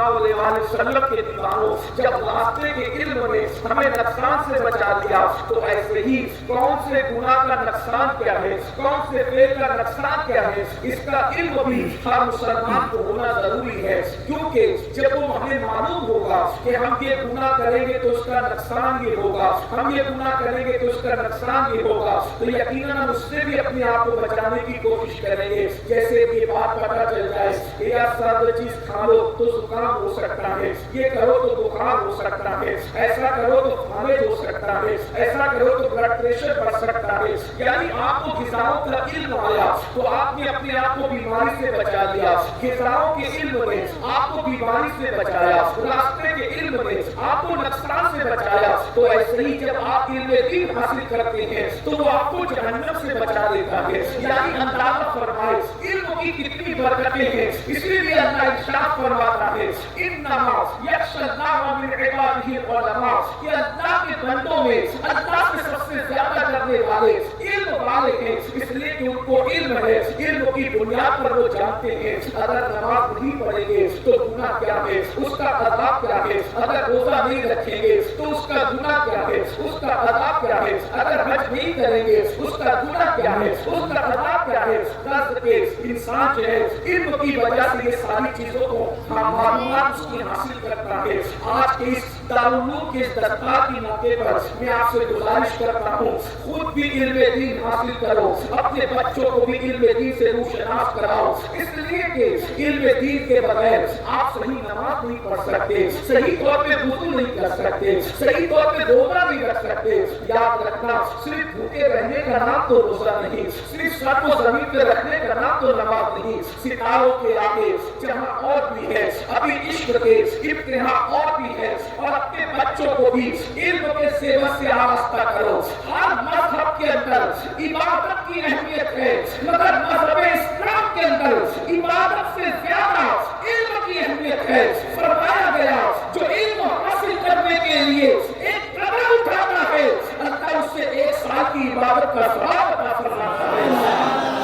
اللہ علیہ وسلم کے دیوانوں، جب راستے کے علم نے ہمیں نقصان سے بچا لیا تو ایسے ہی کون سے گناہ کا نقصان کیا ہے، کون سے فعل کا نقصان کیا ہے، اس کا علم بھی ہر مسلمان کو ہونا ضروری ہے، کیونکہ جب وہ ہمیں معلوم ہوگا کہ ہم یہ گناہ کریں گے تو اس کا نقصان یہ ہوگا، ہم یہ گناہ کریں گے تو اس کا نقصان یہ ہوگا، تو یقیناً ہم اس سے بھی اپنے آپ کو بچانے کی کوشش کریں گے۔ جیسے یہ بات پتہ چل جائے کہ یار سرد چیز کھا لو تو زکام ہو سکتا ہے، یہ کرو تو بخار ہو سکتا ہے، ایسا کرو تو فالج ہو سکتا ہے، ایسا کرو تو بلڈ پریشر بڑھ سکتا ہے، یعنی آپ کو غذاؤں کا علم آیا تو آپ نے اپنے آپ کو بیماری سے بچا لیا، غذاؤں کے علم نے آپ کو بیماری سے بچایا، راستے کے علم نے آپ کو نقصان سے بچایا، تو ایسے ہی جب آپ علم دین حاصل کرتے ہیں تو وہ آپ کو جہنم سے بچا دیتا ہے۔ یعنی اندازہ فرمائے علم کی کتنی برکتیں ہیں، اس لیے اللہ ارشاد فرماتا ہے انما یخشی اللہ من عبادہ العلماء، کہ اللہ کے بندوں میں اللہ سے سب سے زیادہ ڈرنے والے علم والے ہیں، اس لیے کہ ان کو علم ہے، علم کی بنیاد پر وہ جانتے ہیں اگر نماز نہیں پڑھیں گے تو گناہ کیا ہے، اس کا عذاب کیا ہے، اگر روزہ نہیں رکھیں گے تو اس کا گناہ کیا ہے، اس کا عذاب کیا ہے، اگر حج نہیں کریں گے اس کا گناہ کیا ہے، اس کا عذاب کیا ہے۔ درد کے انسان جو ہے علم کی وجہ سے یہ ساری چیزوں کو معلومات اس کی حاصل کرتا ہے۔ آج کے اس دارالعلوم کے اس دستار کی موقع پر میں آپ سے گزارش کرتا ہوں خود بھی علم دین حاصل کرو، اپنے بچوں کو بھی علم دین سے روشناس کراؤ، اس لیے کہ علم دین کے بغیر آپ صحیح نماز نہیں پڑھ سکتے، صحیح طور پہ وضو نہیں کر سکتے، صحیح طور پہ روزہ نہیں رکھ سکتے۔ یاد رکھنا صرف بھوکے رہنے کا نام تو روزہ نہیں، صرف سر کو زمین پہ رکھنے کا نام تو نماز نہیں، ستاروں کے آگے جہاں اور بھی ہے، ابھی عشق کے امتحان اور بھی ہے، اور اپنے بچوں کو بھی علم کے سیوا سے آراستہ کرو۔ ہر مذہب کے اندر عبادت کی اہمیت ہے، مگر مذہب اسلام کے اندر عبادت سے زیادہ علم کی اہمیت ہے۔ فرمایا گیا جو علم حاصل کرنے کے لیے ایک قدم اٹھاتا ہے اللہ اس سے 1 سال کی عبادت کا ثواب عطا فرماتا ہے۔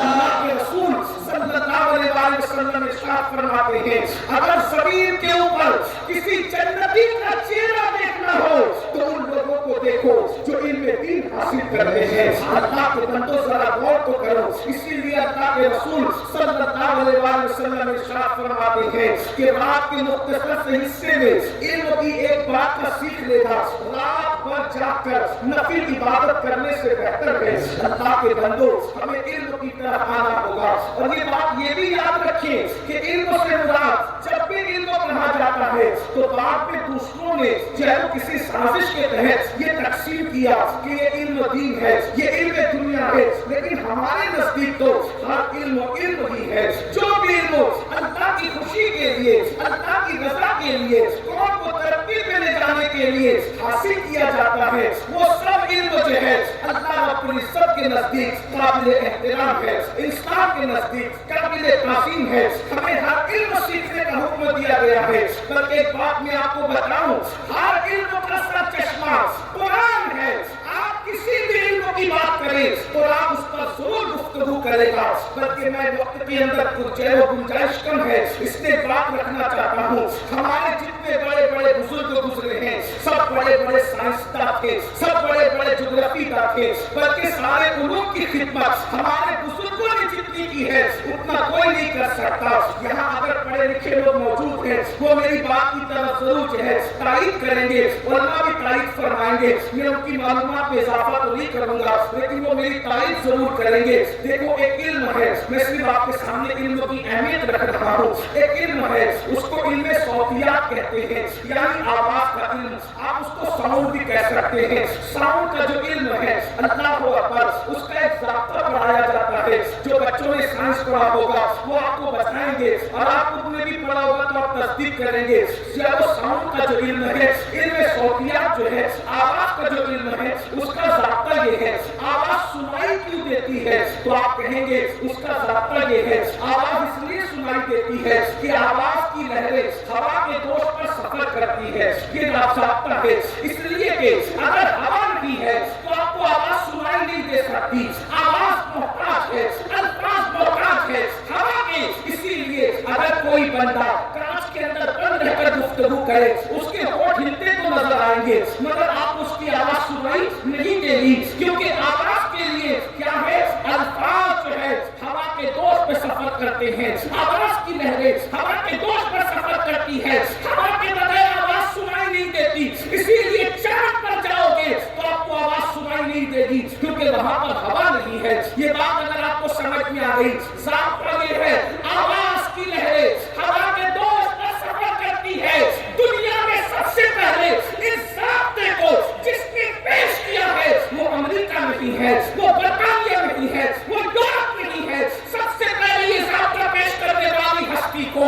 اللہ کے رسول صلی اللہ علیہ وسلم ارشاد فرماتے ہیں اگر زمین کے اوپر کسی جنتی کا چہرہ دیکھنا ہو تو ان لوگوں کو دیکھو جو علم دین حاصل کرتے ہیں۔ اللہ کے بندوں ذرا غور تو کرو، اسی لیے اللہ کے رسول صلی اللہ علیہ وسلم ارشاد فرماتے ہیں کہ رات کے مختصر سے حصے میں علم کی ایک بات کا سیکھ لے گا، رات بھر جاگ کر نفل عبادت کرنے سے بہتر ہے۔ اللہ کے بندوں ہمیں علم کی طرف آنا ہوگا، اور یہ بات یہ بھی یاد رکھیں کہ علم سے مراد جب بھی علم کہا جاتا ہے تو بعد میں دوسروں نے چاہے وہ کسی سازش کے تحت یہ تقسیم کیا کہ یہ علم دین ہے، یہ علم دنیا ہے، لیکن ہمارے نزدیک تو ہر علم علم ہی ہے۔ جو بھی علم اللہ کی خوشی کے لیے، اللہ کی رضا کے لیے، قوم کو ترقی پہ لے جانے کے لیے حاصل کیا جاتا ہے وہ سب علم جو ہے اللہ رب العزت کے نزدیک قابل احترام ہے، انسان کے نزدیک قابل تعظیم ہے۔ ہمیں ہر علم سیکھنے کا حکم دیا گیا ہے، بلکہ ایک بات میں آپ کو بتاؤں ہر علم کا سرچشمہ قرآن ہے۔ آپ کسی بھی علم کی بات کریں قرآن اس پر ضرور گفتگو کرے گا، بلکہ میں وقت کے اندر کچھ ہے وہ گنجائش کم ہے اس لیے بات رکھنا چاہتا ہوں۔ ہمارے جتنے بڑے بڑے بزرگ گزرے ہیں سب بڑے بڑے سائنسداں تھے، سب بڑے بڑے جغرافی داں تھے، بلکہ سارے علوم کی خدمت ہمارے بزرگوں نے جتنی کی ہے اتنا کوئی نہیں کر سکتا۔ یہاں اگر پڑھے لکھے لوگ موجود ہیں وہ میری بات کی طرف ضرور جو ہے تائید کریں گے، علماء بھی تائید فرمائیں گے، میں ان کی معلومات میں اضافہ تو نہیں کروں گا لیکن وہ میری تائید ضرور کریں گے۔ دیکھو ایک علم ہے، میں صرف آپ کے سامنے علم کی اہمیت رکھ رہا ہوں، ایک علم ہے اس کو علم صوتیات کہتے ہیں، یعنی آواز کا علم، آپ اس کو ساؤنڈ بھی کہہ سکتے ہیں۔ ساؤنڈ کا جو علم ہے اللہ اکبر اس کا ایک ضابطہ پڑھایا جاتا ہے، جو بچوں نے سائنس پڑھا ہوگا وہ آپ کو بتائیں گے اور آپ خود نے بھی پڑھا ہوگا تو آپ تصدیق کریں گے۔ وہ ساؤنڈ کا جو علم ہے، علم صوتیات جو ہے، آواز کا جو علم ہے اس کا ضابطہ یہ ہے آواز سنائی کیوں دیتی ہے تو آپ کہیں گے اس کا ضابطہ یہ ہے آواز اس لیے سنائی دیتی ہے کہ آواز کی لہریں ہوا کے گوشت پر سفر کرتی ہے، یہ ضابطہ ہے، اس لیے کہ اگر ہوا نہیں ہے تو آپ کو آواز سنائی نہیں دے سکتی، آواز محتاج ہے، الفاظ محتاج ہے ہوا کے، اسی لیے اگر کوئی بندہ کانچ کے اندر بند رہ کر گفتگو کرے اس کے ہونٹ ہلتے تو نظر آئیں گے مگر آپ اس کی آواز سنائی نہیں دے گی، کیونکہ آواز کے لیے کیا ہے، الفاظ جو ہے ہوا کے دوست پہ سفر کرتے ہیں، آواز کی لہریں ہوا کے دوست پر سفر کرتی ہے، ہوا کے بغیر آواز سنائی نہیں دیتی، اسی لیے چاند پر جاؤ گے تو آپ کو آواز سنائی نہیں دے گی کیونکہ وہاں پر ہوا نہیں ہے۔ یہ بات اگر آپ کو سمجھ میں آ گئی، ضابطہ یہ ہے آواز کی لہریں ہوا کے دوست پر سفر کرتی ہے۔ دنیا میں سب سے پہلے اس ضابطے کو جس نے پیش کیا ہے وہ امریکہ نہیں ہے، وہ برطانیہ نہیں ہے، وہ یورپ نہیں ہے، سب سے پہلے یہ ضابطہ پیش کرنے والی ہستی کو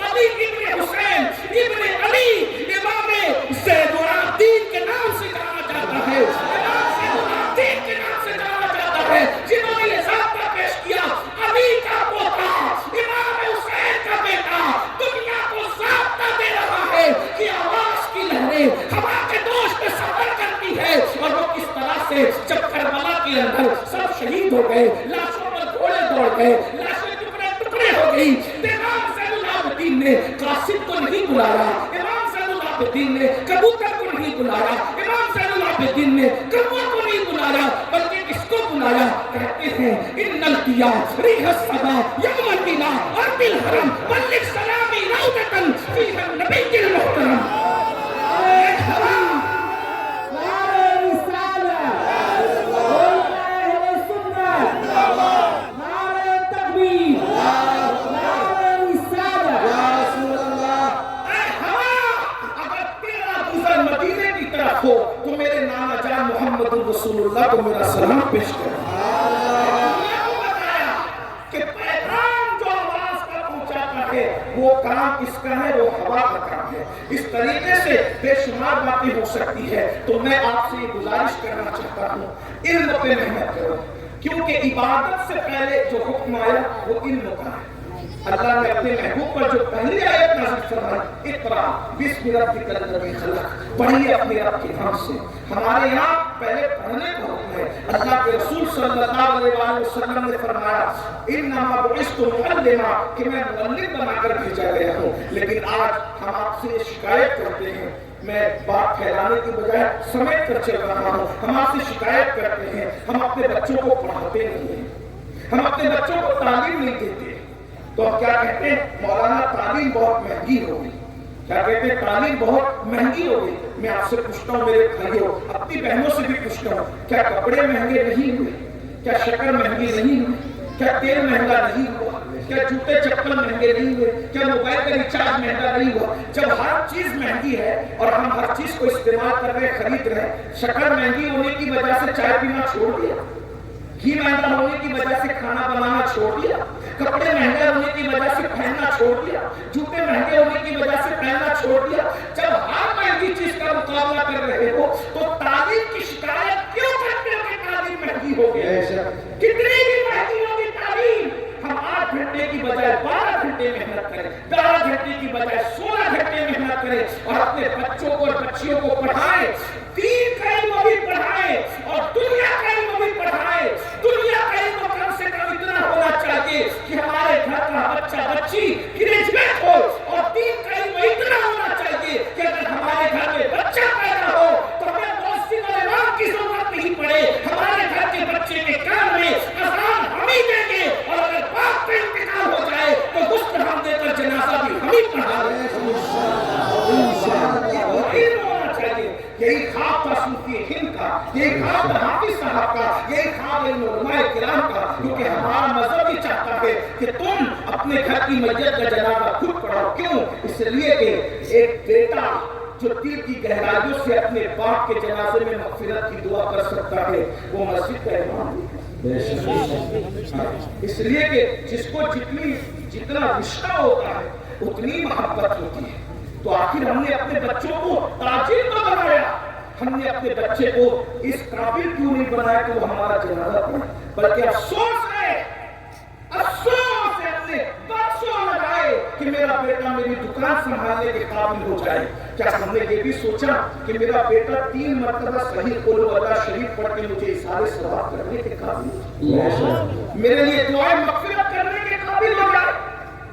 علی ابن حسین ابن علی امام زین العابدین کے نام سے جانا جاتا ہے، امام زین العابدین کے نام سے جانا جاتا ہے، جنہوں نے یہ ضابطہ پیش کیا۔ علی کا پوتا امام حسین کا بیٹا دنیا کو ضابطہ دے رہا ہے کہ آواز کی لہریں ہوا کے دوش پہ سفر کرتی ہے، اور وہ کس طرح سے جب کربلا کے اندر سب شہید ہو گئے، لاشوں پر گھوڑے دوڑ گئے، لاشیں ٹکڑے ٹکڑے ہو گئی، امام زین العابدین نے قاصد کو نہیں بلایا، امام زین العابدین نے کبوتر کو نہیں بلایا، امام زین العابدین نے کبوتر کو نہیں بلایا، بلکہ کس کو بلایا؟ کہتے ہیں ان القیا ریح الصبا یوم البنا ارض الحرم بلغ سلامی روضۃ فیہا النبی المحترم۔ تو میرے نانا جان محمد رسول اللہ کو میرا سلام پیش کریں۔ کہ پیغام جو آواز کا پہنچاتا ہے وہ کام کس کا ہے؟ وہ ہوا کا کام ہے۔ اس طریقے سے بے شمار باتیں ہو سکتی ہے، تو میں آپ سے یہ گزارش کرنا چاہتا ہوں علم پہ محنت کرو، کیونکہ عبادت سے پہلے جو حکم آیا وہ علم کا ہے۔ اللہ نے اپنے محبوب پر جو پہلی آیت نازل فرمائی اقرا بسم ربک الذی خلق، پڑھیے اپنے رب کے نام سے۔ ہمارے یہاں پہلے پڑھنے کا حکم ہے۔ اللہ کے رسول صلی اللہ علیہ وآلہ وسلم نے فرمایا انما بعثت معلما، کہ میں معلم بنا کر بھیجا گیا ہوں، لیکن آج ہم آپ سے شکایت کرتے ہیں، میں بات پھیلانے کی بجائے سمیٹ کر چل رہا ہوں، ہم آپ سے شکایت کرتے ہیں ہم اپنے بچوں کو پڑھاتے نہیں ہیں، ہم اپنے بچوں کو تعلیم نہیں دیتے، تو ہم کیا کہتے ہیں؟ مولانا تعلیم بہت مہنگی ہو گئی، کیا کہتے ہیں؟ تعلیم بہت مہنگی ہو گئی۔ میں آپ سے پوچھتا ہوں میرے بھائیوں، اپنی بہنوں سے بھی پوچھتا ہوں، کیا کپڑے مہنگے نہیں ہوئے؟ کیا شکر مہنگی نہیں ہوئی؟ کیا تیل مہنگا نہیں ہوا؟ کیا جوتے چپل مہنگے نہیں ہوئے؟ کیا موبائل کا ریچارج مہنگا نہیں ہوا؟ جب ہر چیز مہنگی ہے اور ہم ہر چیز کو استعمال کر رہے خرید رہے، شکر مہنگی ہونے کی وجہ سے چائے پینا چھوڑ دیا، گھی مہنگا ہونے کی وجہ سے کھانا بنانا چھوڑ دیا، کپڑے مہنگے ہونے کی وجہ سے پہننا چھوڑ دیا، جوتے مہنگے ہونے کی وجہ سے پہننا چھوڑ دیا۔ جب ہر مہنگی چیز کا مقابلہ کر رہے ہو تو تعلیم کی شکایت کیوں کرتے ہو کہ تعلیم مہنگی ہو گئی؟ کتنی بھی مہنگی ہوگی تعلیم، ہم 8 گھنٹے کی بجائے 12 گھنٹے محنت کریں، 12 گھنٹے کی بجائے 16 گھنٹے محنت کریں، اور اپنے بچوں کو اور بچیوں کو پڑھائیں، دین کا علم بھی پڑھائیں اور دنیا کا علم بھی پڑھائیں۔ دنیا کا علم کم سے کم اتنا ہونا چاہیے کہ ہمارے گھر کا بچہ بچی گریجویٹ ہو، اور دین کا علم اتنا ہونا چاہیے کہ اگر ہمارے گھر میں بچہ پیدا ہو تو ہمیں مؤذن اور امام کی ضرورت نہیں پڑے، ہمارے گھر کے بچے کے کان میں اذان ہم ہی دیں گے، اور اگر باپ کا انتقال ہو جائے تو غسل ہم دے کر جنازہ بھی ہم ہی پڑھا رہے ہیں۔ یہی خواب تھا صوفی ہند کا، یہی خواب تھا حافظ صاحب کا، یہی خواب ہے علماء کرام کا، کیونکہ ہمارا مذہب یہ چاہتا ہے کہ تم اپنے گھر کی میت کا جنازہ خود پڑھاؤ۔ کیوں؟ اس لیے کہ ایک بیٹا جو دل کی گہرائیوں سے اپنے باپ کے جنازے میں مغفرت کی دعا کر سکتا ہے وہ مسجد کا امام ہے۔ اس لیے کہ جس کو جتنا رشتہ ہوتا ہے اتنی محبت ہوتی ہے۔ تو آخر ہم نے اپنے بچوں کو تاجر نہ بنایا، ہم نے اپنے بچے کو اس قابل کیوں نہیں بنایا کہ وہ ہمارا جنازہ پڑھے، بلکہ افسوس ہے ہم نے برسوں لگائے کہ میرا بیٹا میری دکان سنبھالنے کے قابل ہو جائے۔ کیا ہم نے یہ بھی سوچا کہ میرا بیٹا 3 مرتبہ صحیح قول اللہ شریف پڑھ کے مجھے اظہار ثواب کرنے کے قابل ہو، میرے لیے دعائیں مغفرت کرنے کے قابل ہو جائے؟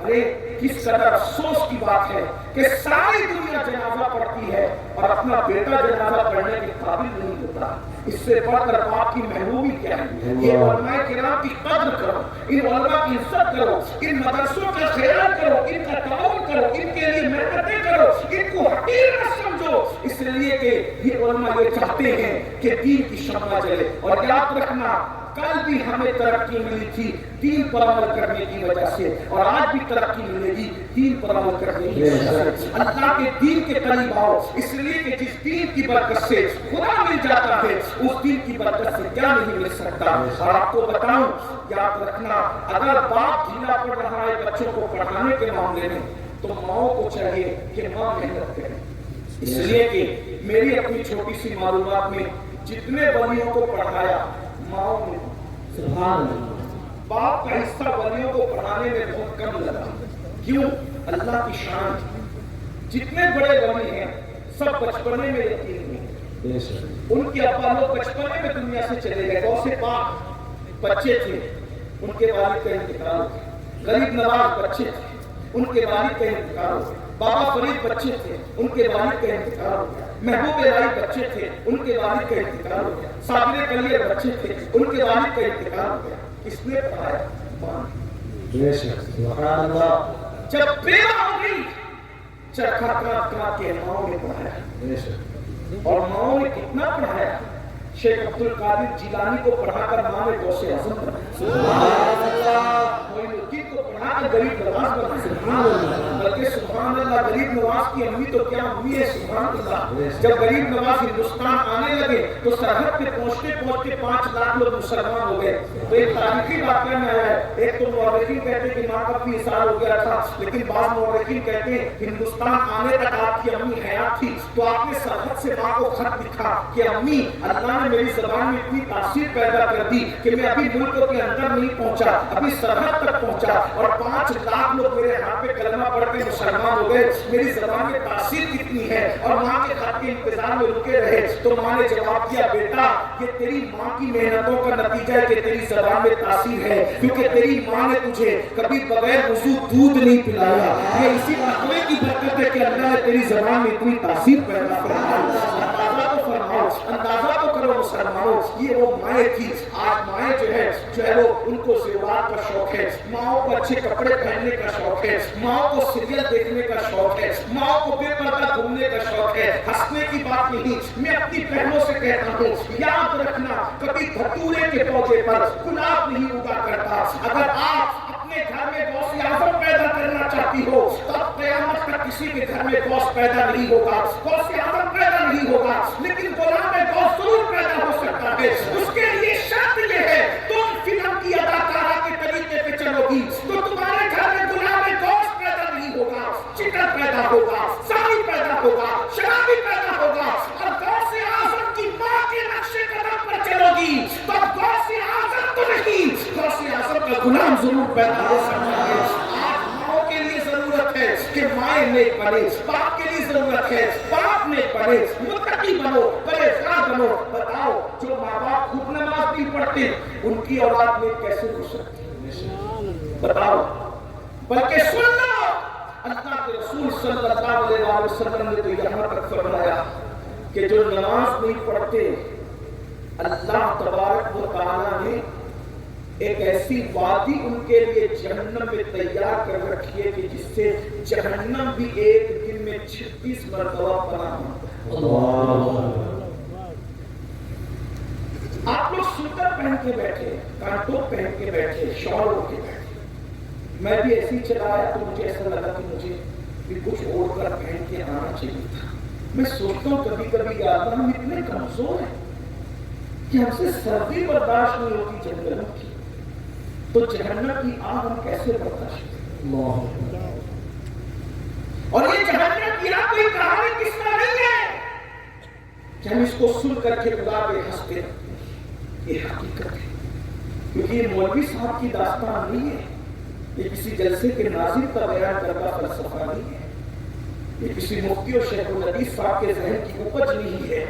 ارے کس قدر افسوس کی بات ہے کہ ساری دنیا جنازہ پڑھتی ہے اور اپنا بیٹا جنازہ پڑھنے کے قابل نہیں ہوتا. اس سے بڑھ کر باپ کی محرومی کیا ہے؟ یہ علماء کرام کی قدر کرو، ان علماء کی عزت کرو، ان مدرسوں کا خیال کرو، ان کا تعاون کرو، ان کے لیے محنتیں کرو، ان کو حقیر نہ سمجھو، اس لیے کہ یہ علماء یہ چاہتے ہیں کہ دین کی شمع جلے. اور یاد رکھنا کل بھی ہمیں ترقی ملی تھی دین پر عمل کرنے کی وجہ سے، اور آج بھی ترقی ملے گی دین پر عمل کرنے کی وجہ سے. اللہ کے دین کے قریب آؤ، اس لیے کہ جس دین کی برکت سے خدا مل جاتا ہے اس دین کی برکت سے کیا نہیں مل سکتا. اور آپ کو بتاؤں، یاد رکھنا اگر باپ ڈھیلا پڑ رہا ہے بچوں کو پڑھانے کے معاملے میں تو ماؤں کو چاہیے کہ ماں محنت کرے. اس لیے کہ میری اپنی چھوٹی سی معلومات میں جتنے ولیوں کو پڑھایا ماؤں نے، سبحان اللہ، باپ کا حصہ ولیوں کو پڑھانے میں بہت کم لگا. کیوں؟ اللہ کی شان تھی. جتنے بڑے ولی ہیں سب بچپنے میں یتیم ہوئے. ان کے ابا لوگ بچپنے میں دنیا سے چلے گئے. غوث پاک بچے تھے، ان کے والد کا انتقال ہو گیا. غریب نواز بچے تھے، ان کے والد کا انتقال ہو گیا. بابا فرید بچے تھے، ان کے والد کا انتقال ہو گیا. محبوب الہی بچے تھے، ان کے والد کا انتقال ہو گیا. صابر کلیہ بچے تھے، ان کے والد کا انتقال ہو گیا. کس نے پڑھایا؟ ماں. سبحان اللہ. جب پیدا ہو گئی چرخا کاٹ کاٹ کے ماؤں نے پڑھایا. اور ماؤں نے کتنا پڑھایا؟ شیخ عبد القادر جیلانی کو پڑھا کر ماں نے غوث اعظم بنایا. سبحان اللہ. معین الدین کو پڑھا کر غریب نواز بنایا. سبحان اللہ. بلکہ سبحان اللہ غریب نواز کی امی تو کیا امی ہے. سبحان اللہ. جب غریب نواز ہندوستان آنے لگے تو سرحد پہ پہنچتے پہنچتے 5 لاکھ لوگ مسلمان ہو گئے. تو ایک تاریخی واقعہ میں آیا ہے. ایک تو مورخین کہتے ہیں کہ ماں کا بھی اصرار ہو گیا تھا، لیکن بعض مورخین کہتے ہیں ہندوستان آنے تک آپ کی امی حیات تھی تو آپ نے سرحد سے ماں کو خط لکھا کہ امی اللہ نے میری زبان میں اتنی تاثیر پیدا کر دی کہ میں ابھی ملک کے اندر نہیں پہنچا، ابھی سرحد تک پہنچا اور 5 لاکھ لوگ میرے ہاتھ پہ کلمہ پڑھ کے مسلمان ہو گئے. میری زبان میں تاثیر کتنی ہے. اور ماں کے خط کے انتظار میں رکے رہے. تو ماں نے جواب دیا بیٹا یہ تیری ماں کی محنتوں کا نتیجہ ہے کہ تیری زبان میں تاثیر ہے، کیونکہ تیری ماں نے تجھے کبھی بغیر وضو دودھ نہیں پلایا. یہ اسی تقوی کی برکت ہے کہ اللہ نے تیری زبان میں اتنی تاثیر پیدا فرمائی. اندازہ تو کرو مسلمانوں، یہ وہ مائیں تھی. آج مائیں جو ہے وہ ان کو زیورات کا شوق ہے، ماؤں کو اچھے کپڑے پہننے کا شوق ہے، ماؤں کو سیریل دیکھنے کا شوق ہے، ماؤں کو بے پردہ گھومنے کا شوق ہے. ہنسنے کی بات نہیں، میں اپنی بہنوں سے کہتا ہوں یاد رکھنا کبھی دھتورے کے پودے پر گلاب نہیں اگا کرتا. اگر آپ اپنے گھر میں غوث اعظم پیدا کرنا چاہتی ہو تو اب قیامت تک کسی کے گھر میں غوث پیدا نہیں ہوگا، غوث اعظم پیدا نہیں ہوگا، لیکن غلام غوث ضرور پیدا ہو سکتا ہے. اس کے لیے شرط یہ ہے تم فلم کی اداکارہ کے طریقے پہ چلو گی تو تمہارے گھر میں غلام غوث پیدا نہیں ہوگا، چکر پیدا ہوگا، ساری پیدا ہوگا، شرابی پیدا ہوگا. اور غوث اعظم کی ماں کے نقش قدم پر چلو گی تو غوث اعظم تو نہیں، غوث اعظم کا غلام ضرور پیدا ہو سکتا ہے. آج ماؤں کے لیے ضرورت ہے کہ مائیں نیک بنے، باپ کے لیے ضرورت ہے باپ نیک بنے، متقی بنو، پرہیزگار بنو. بتاؤ جو ماں باپ خود نماز نہیں پڑھتے ان کی اولاد نیک کیسے ہو سکتی ہے؟ بتاؤ. بلکہ سن لو اللہ کے رسول صلی اللہ علیہ وسلم نے تو یہاں تک فرمایا کہ جو نماز نہیں پڑھتے اللہ تبارک و تعالیٰ نے ایک ایسی وادی ان کے لیے جہنم میں تیار کر رکھی ہے کہ جس سے جہنم بھی ایک دن میں 36 مرتبہ پناہ مانگتا. آپ لوگ سوٹر پہن کے بیٹھے، کانٹوں پہن کے بیٹھے، شال ہو کے بیٹھے. میں بھی ایسی چلایا تو مجھے ایسا لگا کہ مجھے بھی کچھ اوڑھ کر پہن کے آنا چاہیے تھا. میں سوچتا ہوں کبھی کبھی یاد ہم اتنے کمزور ہیں کہ ہم سے سردی برداشت نہیں ہوتی جنگلوں کی، تو جہنم کی آگ ہم کیسے برداشت کریں؟ اور یہ جہنم کی آگ کوئی کہانی کس طرح نہیں ہے کہ ہم اس کو سن کر کے خدا پہ ہنستے رہتے ہیں. یہ حقیقت ہے، کیونکہ یہ مولوی صاحب کی داستان نہیں ہے، یہ کسی جلسے کے ناظر کا بیان کرتا فلسفہ نہیں ہے، یہ کسی مفتی اور شیخ الحدیث صاحب کے ذہن کی اپج نہیں ہے.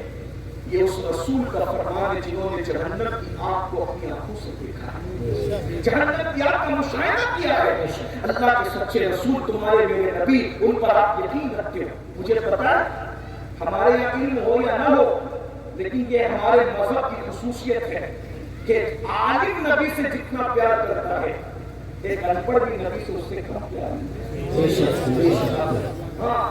یہ اس رسول کا فرمان ہے جنہوں نے جہنم کی آگ کو اپنی آنکھوں سے دیکھا ہے، جہنم کی آگ کا مشاہدہ کیا ہے۔ اللہ کے سچے رسول تمہارے میرے نبی، ان پر آپ یقین رکھتے ہو۔ مجھے پتا ہے ہمارے یہاں علم ہو یا نہ ہو، لیکن یہ ہمارے مذہب کی خصوصیت ہے کہ عالم نبی سے جتنا پیار کرتا ہے ایک ان پڑھ بھی نبی سے اس سے کم پیار ہے۔ ہاں،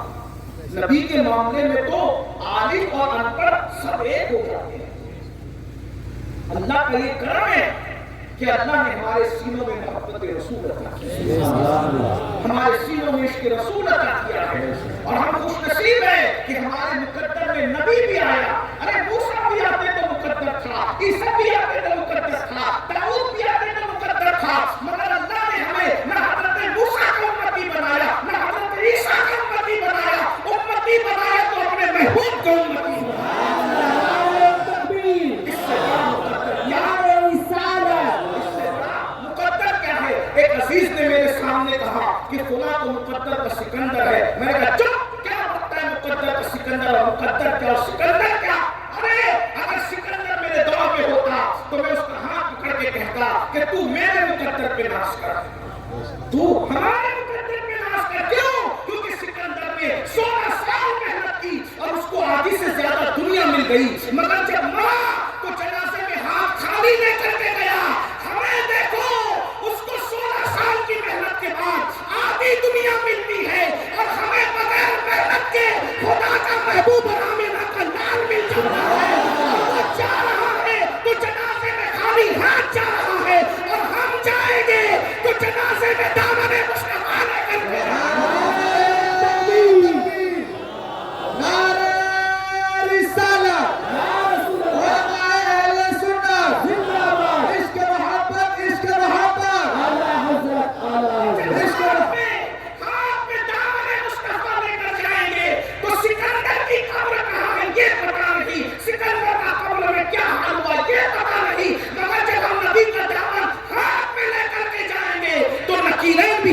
نبی کے معاملے میں تو عالم اور ان پڑھ سب ایک ہو جاتے ہیں۔ اللہ کا یہ کرم ہے کہ اللہ نے ہمارے سینوں میں محبت رسول عطا کی ہے، ہمارے سینوں میں عشق رسول عطا کیا ہے، اور ہم خوش نصیب ہیں کہ ہمارے مقدر میں نبی بھی آیا۔ ارے موسیٰ بھی آتے تو مقدر تھا، عیسیٰ بھی آتے تو مقدر تھا، داؤد بھی آتے تو مقدر تھا، مگر اللہ نے ہمیں نہ حضرت موسیٰ کو امتی بنایا، نہ حضرت عیسیٰ کو امتی بنایا تو اپنے محبوب کو امتی بنایا۔ ایک عزیز نے میرے سامنے کہا کہ فلاں تو مقدر کا سکندر ہے، میں نے کہا چپ، کیا بتتا ہے مقدر کا سکندر اور مقدر کیا اور سکندر کیا؟ ارے اگر سکندر میرے دور میں ہوتا تو میں اس کا ہاتھ پکڑ کے کہتا کہ تو میرے مقدر پہ ناز کر، تو ہمارے مقدر پہ ناز کر۔ کیوں؟ کیونکہ سکندر نے 16 سال محنت کی اور اس کو آدھی سے زیادہ دنیا مل گئی، مگر جب مرا تو جنازے میں ہاتھ خالی لے کر کے گیا۔ ہمیں دیکھو، اس کو 16 سال کی محنت کے بعد آدھی دنیا ملتی ہے اور ہمیں بغیر محنت کے خدا کا محبوب آمینہ کا لال مل جاتا ہے۔ وہ جا رہا ہے تو جنازے میں خالی ہاتھ جا رہا ہے، اور ہم جائیں گے تو جنازے میں دامن مصطفیٰ لے کر کے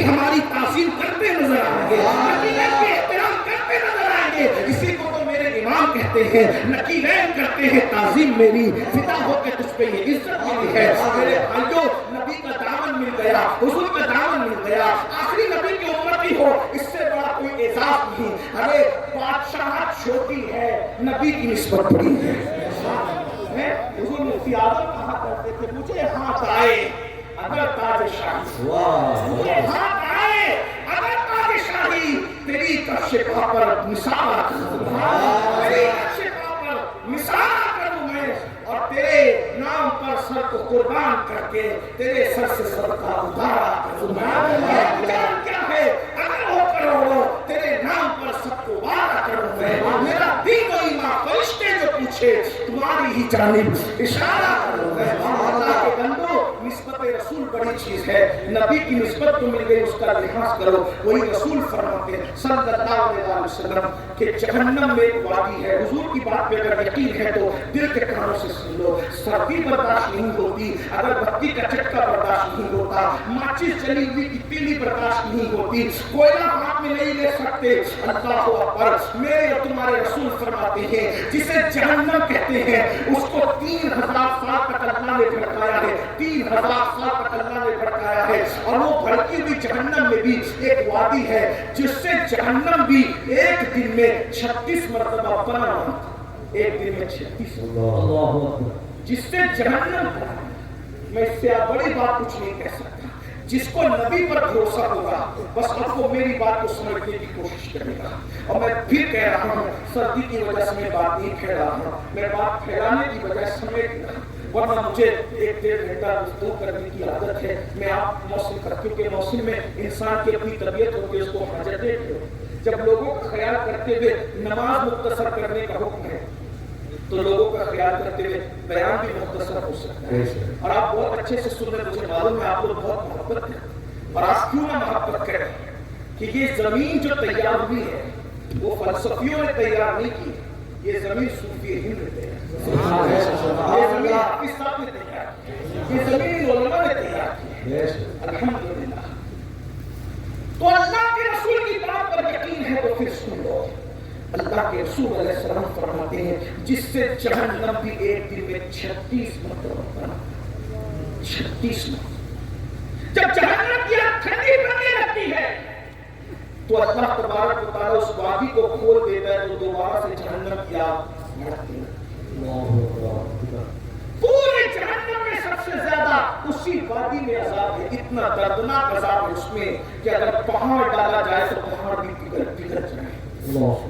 ہماری تعظیم کرتے نظر آئیں گے، نقیلین کے احترام کرتے نظر آئیں گے۔ اسی کو تو میرے امام کہتے ہیں، نقیلین کرتے ہیں تعظیم میری، فدا ہو کے تجھ پہ یہ عزت ملی ہے۔ میرے بھائیوں، نبی کا دامن مل گیا، حضور کا دامن مل گیا، آخری نبی کی امتی ہو، اس سے بڑا کوئی اعزاز نہیں۔ ارے بادشاہت چھوٹی ہے، نبی کی نسبت بڑی ہے۔ حضور مفتی اعظم کہا کرتے تھے، مجھے ہاتھ آئے اگر تاج شاہی، مجھے ہاتھ آئے اگر تاج شاہی، تیری کفش پا پر نثار کروں، تیری کفش پا پر نثار کروں میں، اور تیرے نام پر سر کو قربان کر کے تیرے سر سے صدقہ اتارا کروں میں۔ یہ جان کیا ہے اگر ہو کروڑو، تیرے نام پر سب کو وارا کروں میں۔ میرا دین و ایمان فرشتے جو پوچھے تمہاری ہی جانب اشارہ کروں میں۔ اللہ کے بندو، نسبت رسول بڑی چیز ہے، نبی کی نسبت تو مل گئی، اس کا لحاظ کرو۔ وہی رسول فرماتے ہیں صلی اللہ علیہ وسلم کہ جہنم میں ایک وادی ہے، حضور کی بات پہ اگر یقین ہے تو دل کے کانوں سے سن لو۔ سردی برداشت نہیں ہوتی، اگر بتی کا چٹکا برداشت نہیں ہوتا، ماچس جلی ہوئی کی تیلی برداشت نہیں ہوتی، کوئلہ ہاتھ میں نہیں لے سکتے۔ اللہ اکبر، میرے اور تمہارے رسول فرماتے ہیں جسے جہنم کہتے ہیں اس کو 3000 سال تک اللہ نے بھڑکایا ہے، 3000 سال تک اللہ نے بھڑکایا ہے، اور وہ بھڑکی ہوئی جہنم میں بھی ایک وادی ہے جس سے جہنم بھی ایک دن میں 36 مرتبہ پناہ، ایک دن میں 36 جس سے جہنم، میں اس سے بڑی بات کچھ نہیں کہہ سکتا۔ جس کو نبی پر بھروسہ ہوگا بس اب وہ میری بات کو سمجھنے کی کوشش کرے گا۔ اور میں پھر کہہ رہا ہوں، سردی کی وجہ سے میں بات نہیں کہہ رہا ہوں، میں بات پھیلانے کی وجہ سمیٹ رہا ہوں، ورنہ مجھے 1-1.5 گھنٹہ گفتگو کرنے کی عادت ہے۔ میں آپ موسم کا، کیونکہ موسم میں انسان کی اپنی طبیعت ہوتی ہے، اس کو حاجتیں ہو، جب لوگوں کا خیال کرتے ہوئے نماز مختصر کرنے کا حکم ہے تو لوگوں کا خیال کرتے ہوئے بیان بھی مختصر ہو سکتا ہے۔ اور آپ بہت اچھے سے سن رہے، مجھے معلوم ہے آپ لوگ بہت محبت کرتے ہیں، اور آپ کیوں نہ محبت کریں کہ یہ زمین جو تیار ہوئی ہے وہ فلسفیوں نے تیار نہیں کی، یہ زمین صوفی ہند نے تیار کی، یہ زمین حافظ صاحب نے تیار کی، یہ زمین علماء نے تیار کی ہے۔ الحمدللہ۔ تو اللہ کے رسول کی بات پر یقین ہے تو پھر سن لو، اللہ کے رسول علیہ السلام فرماتے ہیں جس سے جہنم بھی ایک دن میں 36 مرتبہ بنا، 36 مرتبہ۔ جب جہنم کی آگ ٹھنڈی پڑنے لگتی ہے تو اللہ تبارک و تعالیٰ اس وادی کو کھول دیتا ہے تو دوبارہ سے جہنم کی آگ بڑھتی ہے۔ پورے جہنم میں سب سے زیادہ اسی وادی میں عذاب ہے، اتنا دردناک عذاب ہے اس میں کہ اگر پہاڑ ڈالا جائے تو پہاڑ بھی پگھل جائے۔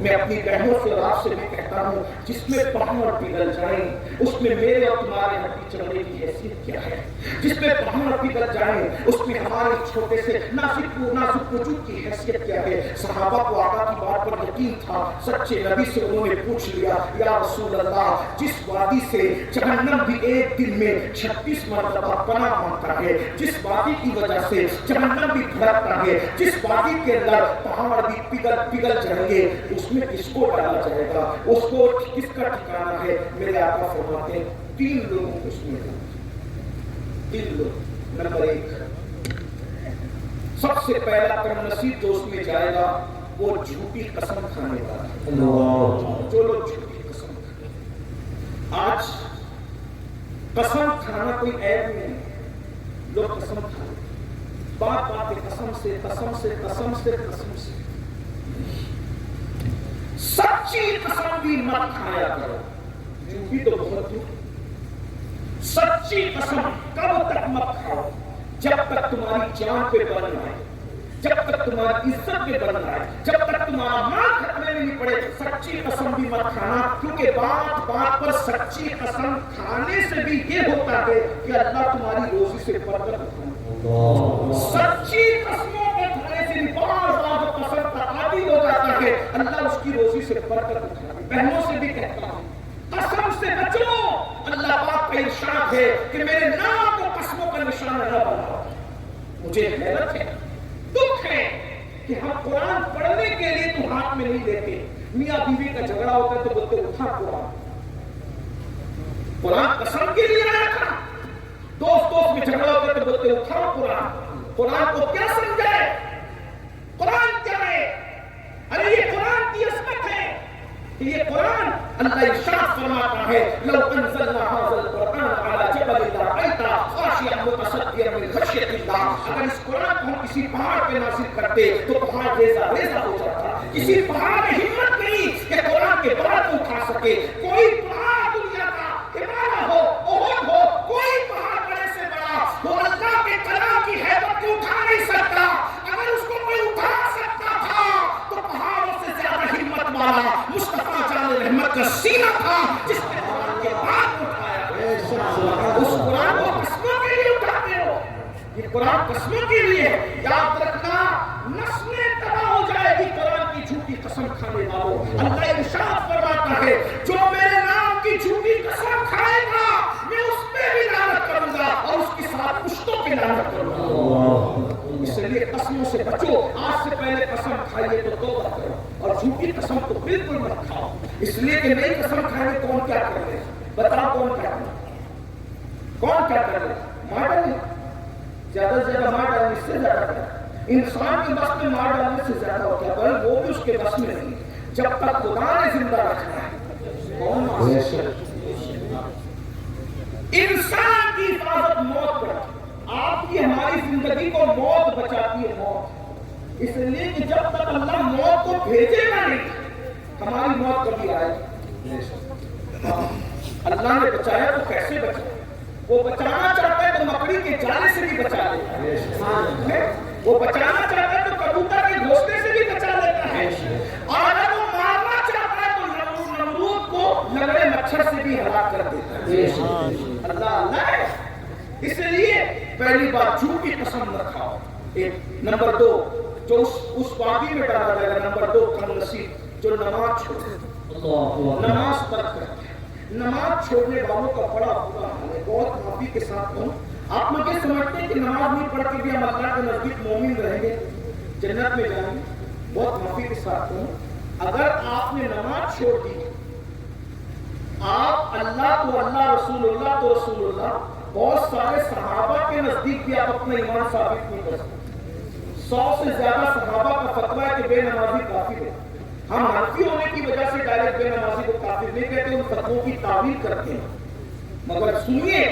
میں اپنی بہنوں سے اور آپ سے بھی کہتا ہوں جس میں پہاڑ پگھل جائیں اس میں میرے اور تمہارے ہڈی چمڑے کی حیثیت کیا ہے؟ جس میں پہاڑ پگھل جائیں اس میں ہمارے چھوٹے سے نازک وجود کی حیثیت کیا ہے؟ صحابہ کو آقا کی بات پر یقین تھا، سچے نبی سے انہوں نے پوچھ لیا یا رسول اللہ جس وادی سے جہنم بھی ایک دن میں 36 مرتبہ پناہ مانگتا ہے، جس وادی کی وجہ سے جہنم بھی بھڑکتا ہے، جس وادی کے اندر پہاڑ بھی پگھل جائیں گے، اس میں کس کو ڈالا جائے گا؟ اس کو کس کا ٹھکانہ ہے؟ میرے آقا فرماتے ہیں 3 لوگوں کو اس میں ڈالیں، 3 لوگ۔ نمبر 1 سب سے پہلا کم نصیب جو اس میں جائے گا وہ جھوٹی قسم کھانے والا۔ جو لوگ جھوٹی قسم کھانے، آج قسم کھانا کوئی عیب نہیں، لوگ قسم کھاتے بات قسم سے سچی قسم بھی مت کھایا کرو، جھوٹی تو بہت دور۔ سچی قسم کب تک مت کھاؤ؟ جب تک تمہاری جان پہ بن رہے، جب تک تمہاری عزت پہ بن رہا ہے، جب تک تمہارا مال خطرے میں نہیں پڑے، سچی قسم بھی مت کھانا، کیونکہ بات پر سچی قسم کھانے سے بھی یہ ہوتا ہے کہ اللہ تمہاری روزی سے برکت اٹھائے۔ سچی قسموں کے کھانے سے بعض قسم کا عادی ہو جاتا ہے، اللہ اس کی روزی سے برکت اٹھائے۔ بہنوں سے بھی کہتا ہوں قسم سے بچو، اللہ پاک کا ارشاد ہے کہ میرے نام کو قسموں کا نشانہ نہ بناؤ۔ مجھے حیرت ہے، دکھ ہے کہ ہم قرآن پڑھنے کے لیے تو ہاتھ میں نہیں لیتے، میاں بیوی کا جھگڑا ہوتا ہے تو بولتے اٹھا قرآن قسم کے لیے آیا تھا، دوست میں جھگڑا ہوتا ہے تو بولتے اٹھاؤ قرآن کو کیا سمجھائے؟ قرآن کیا ہے؟ ارے یہ قرآن کی عظمت ہے کہ یہ قرآن اللہ ارشاد فرماتا ہے لو انزلنا هذا القرآن على جبل لرأيته خاشعا متصدعا من خشية الله، اگر اس قرآن کو ہم کسی پہاڑ پہ نازل کرتے تو پہاڑ ریزہ ہو جاتا۔ کسی پہاڑ میں ہمت نہیں کہ قرآن کے بارے کو اٹھا سکے، کوئی پہاڑ دنیا کا ہمالیہ ہو، احد ہو، کوئی پہاڑ بڑے سے بڑا وہ اللہ کے کلام کی ہیبت کو اٹھا نہیں سکتا۔ اگر اس کو کوئی اٹھا سکتا تھا تو پہاڑوں سے زیادہ ہمت والا مصطفیٰ جان رحمت کا سینہ تھا جس نے قرآن کے بعد اٹھایا۔ اس قرآن کو قسموں کے لیے اٹھاتے ہو، یہ قرآن قسموں کے لیے، یاد رکھنا نسلیں تباہ ہو جائے گی قرآن کی جھوٹی قسم کھانے والوں۔ اللہ ارشاد فرماتا ہے جو میرے نام کی جھوٹی قسم کھائے گا میں اس پہ بھی لعنت کروں گا اور اس کے ساتھ پشتوں پہ لعنت کروں گا۔ اس لیے قسموں سے بچو، آج سے پہلے قسم کھائیے تو توبہ کرو اور جھوٹی قسم تو بالکل مت کھاؤ، اس لیے کہ نئی قسم کھائیں کون کیا کر رہے ہیں؟ بتاؤ کون کیا کر رہے؟ کون کیا کر رہے؟ مار ڈالیں، زیادہ سے زیادہ مار ڈالیں، اس سے زیادہ کر انسان کے بس میں مار ڈالنے سے زیادہ ہوتا ہے، بل وہ بھی اس کے بس میں نہیں، جب تک خدا نے زندہ رکھنا ہے کون مار سکتا؟ انسان کی حفاظت موت کرتی، آپ کی ہماری زندگی کو موت بچاتی ہے، موت، اس لیے کہ جب تک اللہ موت کو بھیجے گا نہیں ہماری موت کبھی آئے گی۔ اللہ نے بچایا تو کیسے بچایا؟ وہ بچانا چاہتا ہے تو مکڑی کے جالے سے بھی بچا لیتا ہے، وہ بچانا چاہتا ہے تو کبوتر کے گھونسلے سے بھی بچا لیتا ہے، اور اگر وہ مارنا چاہتا ہے تو نمرود کو لگڑے مچھر سے بھی ہلاک کر دیتا ہے۔ اللہ ہے، اس لیے پہلی بات جھوٹی قسم نہ کھاؤ۔ ایک نمبر 2 جو اس وادی میں ڈالا جائے گا، نمبر 2 کم نصیب جو نماز چھوڑے، نماز ترک کرتے ہیں۔ نماز چھوڑنے والوں کا بڑا برا حال ہے، بہت معافی کے ساتھ ہوں، آپ لوگ یہ سمجھتے ہیں کہ نماز نہیں پڑھ کے بھی ہم اللہ کے نزدیک مومن رہیں گے، جنت میں جائیں گے، بہت معافی کے ساتھ ہوں، اگر آپ نے نماز چھوڑ دی، آپ اللہ تو اللہ، رسول اللہ تو رسول اللہ، بہت سارے صحابہ کے نزدیک بھی آپ اپنا ایمان ثابت نہیں کر سکتے۔ 100 سے زیادہ صحابہ کا فتویٰ ہے کہ بے نمازی کافر ہے۔ ہم حنفی ہونے کی وجہ صرف نہیں کہتے، ان فتووں کی تعویل کرتے ہیں. مگر سنیے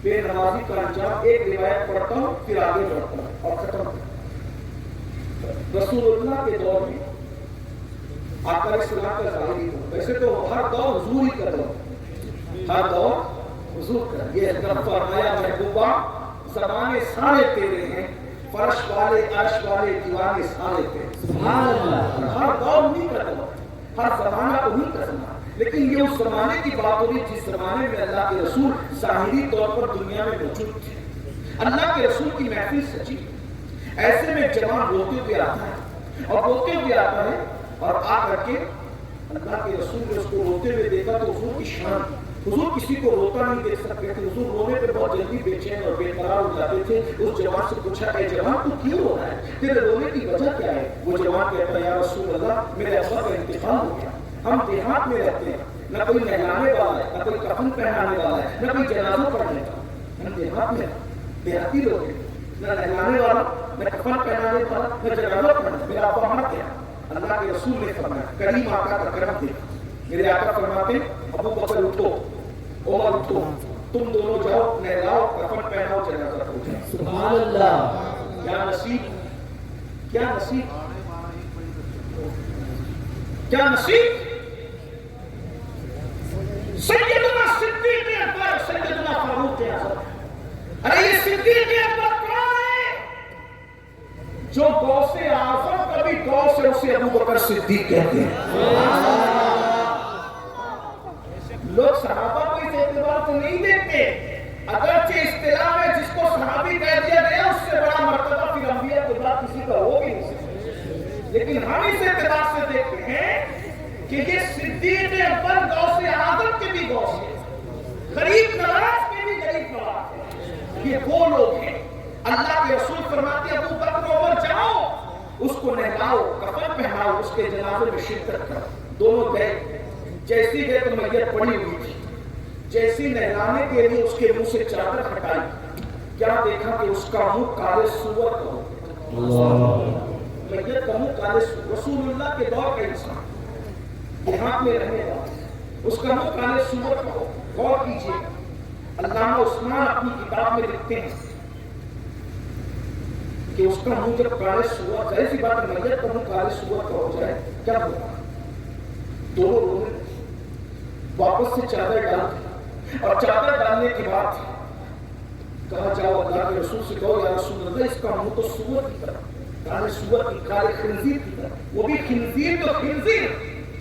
بے نمازی کا انجام. ایک روایت پڑھتا ہوں پھر آگے بڑھتا ہوں اور ختم. رسول اللہ کے دور میں آقا اسلام کا ظاہری ہو. ویسے تو ہر دور حضور ہی کا دور، ہر دور حضور کا. یہ فرمایا محبوبہ زمانے سارے تیرے ہیں، فرش والے عرش والے دیوانے سارے تیرے. سبحان اللہ. ہر دور نہیں کا دور، ہر زمانہ انہیں کا زمانہ. لیکن یہ اس زمانے کی بات ہو رہی جس زمانے میں اللہ کے رسول ظاہری طور پر دنیا میں موجود تھے. اللہ کے رسول کی محفل سچی. ایسے میں جوان روتے ہوئے آتا ہے اور روتے ہوئے آتا ہے اور آ کر کے اللہ کے رسول نے اس کو روتے ہوئے دیکھا تو حضور کی شان. حضور کسی کو روتا نہیں دیکھ سکتے تھے. حضور رونے پہ بہت جلدی بے چین اور بے قرار ہو جاتے تھے. اس جوان سے پوچھا اے جوان تو کیوں رو رہا ہے، تیرے رونے کی وجہ کیا ہے؟ وہ جوان کہتا ہے یا رسول اللہ میرے ابا کا انتقال ہو گیا. ہم دیہات میں رہتے ہیں، نہ کوئی نہلانے والا ہے، نہ کوئی کفن پہنانے والا ہے، نہ کوئی جنازہ پڑھنے کا. ہم دیہات میں دیہاتی لوگ ہیں، نہ نہلانے والا، نہ کفن پہنانے والا، نہ جنازہ پڑھنے. میرا ابا مر گیا. اللہ کے رسول نے فرمایا، کریم آقا کا کرم دیکھا. میرے آقا فرماتے ابو بکر اٹھو، عمر اٹھو، تم دونوں جاؤ، نہلاؤ، کفن پہناؤ، جنازہ پڑھو. سبحان اللہ. کیا نصیب، کیا نصیب، کیا نصیب. سیدنا صدیق اکبر، سیدنا فاروق اعظم. ارے یہ صدیق اکبر کون ہے؟ جو غوث اعظم کبھی غوث سے اسے ابو بکر صدیق کہتے ہیں. لوگ صحابہ کو اس اعتبار سے نہیں دیتے. اگرچہ اصطلاح میں جس کو صحابی کہہ دیا گیا اس سے بڑا مرتبہ پھر انبیاء کے بعد کسی کا ہو بھی نہیں سکتا. لیکن ہم اس اعتبار سے دیکھتے ہیں کہ یہ صدیق اکبر غوث اعظم کے بھی غوث ہے، غریب نواز کے بھی غریب نواز ہے. یہ وہ لوگ ہیں. اللہ کے رسول فرماتے ابو بکر عمر جاؤ، اس کو نہلاؤ، کفن پہناؤ، اس کے جنازے میں شرکت کرو. دونوں گئے. جیسی گئے تو میت پڑی ہوئی تھی. جیسی نہلانے کے لیے اس کے منہ سے چادر ہٹائی، کیا دیکھا کہ اس کا منہ کالے سور کا ہو گیا. میت کا منہ کالے سور. رسول اللہ کے دور کا انسان دیہات میں رہنے والا، اس کا منہ کالے سور کا ہو. غور کیجیے. علامہ عثمان اپنی کتاب میں لکھتے ہیں کہ اس کا منہ جب کالے سور، ظاہر سی بات ہے میت کا منہ کالے سور کا ہو جائے کیا ہوگا. دونوں رونے واپس سے چادر ڈال اور چادر ڈالنے کے بعد کہا جاؤ اللہ کے رسول سے کہو یا رسول اللہ اس کا منہ تو سور کی طرح، کالے سور کی، کالے خنزیر کی طرح. وہ بھی خنزیر تو خنزیر،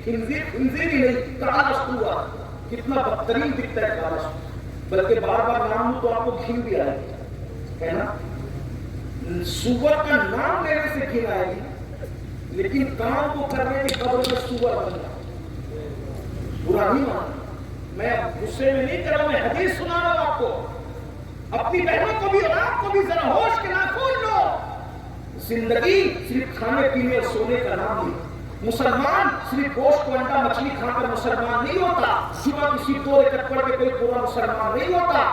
خنزیر خنزیر ہی نہیں، کالا سور. کتنا بدترین دکھتا ہے کالا سور. بلکہ بار بار نام لوں تو آپ کو گھن بھی آئے گی، ہے نا. سور کا نام لینے سے گھن آئے گی، لیکن کام کو کرنے کی قبر میں سور بن جائے. برا نہیں مانا، میں غصے میں نہیں کر رہا ہوں، میں حدیث سنا رہا ہوں آپ کو. اپنی بہنوں کو بھی اور آپ کو بھی ذرا ہوش کے ناخن لو. زندگی صرف کھانے پینے اور سونے کا نام نہیں. مسلمان صرف گوشت کو انڈا مچھلی کھا کر مسلمان نہیں ہوتا. صبح کسی دو رکعت پڑھ کے کوئی پورا مسلمان نہیں ہوتا.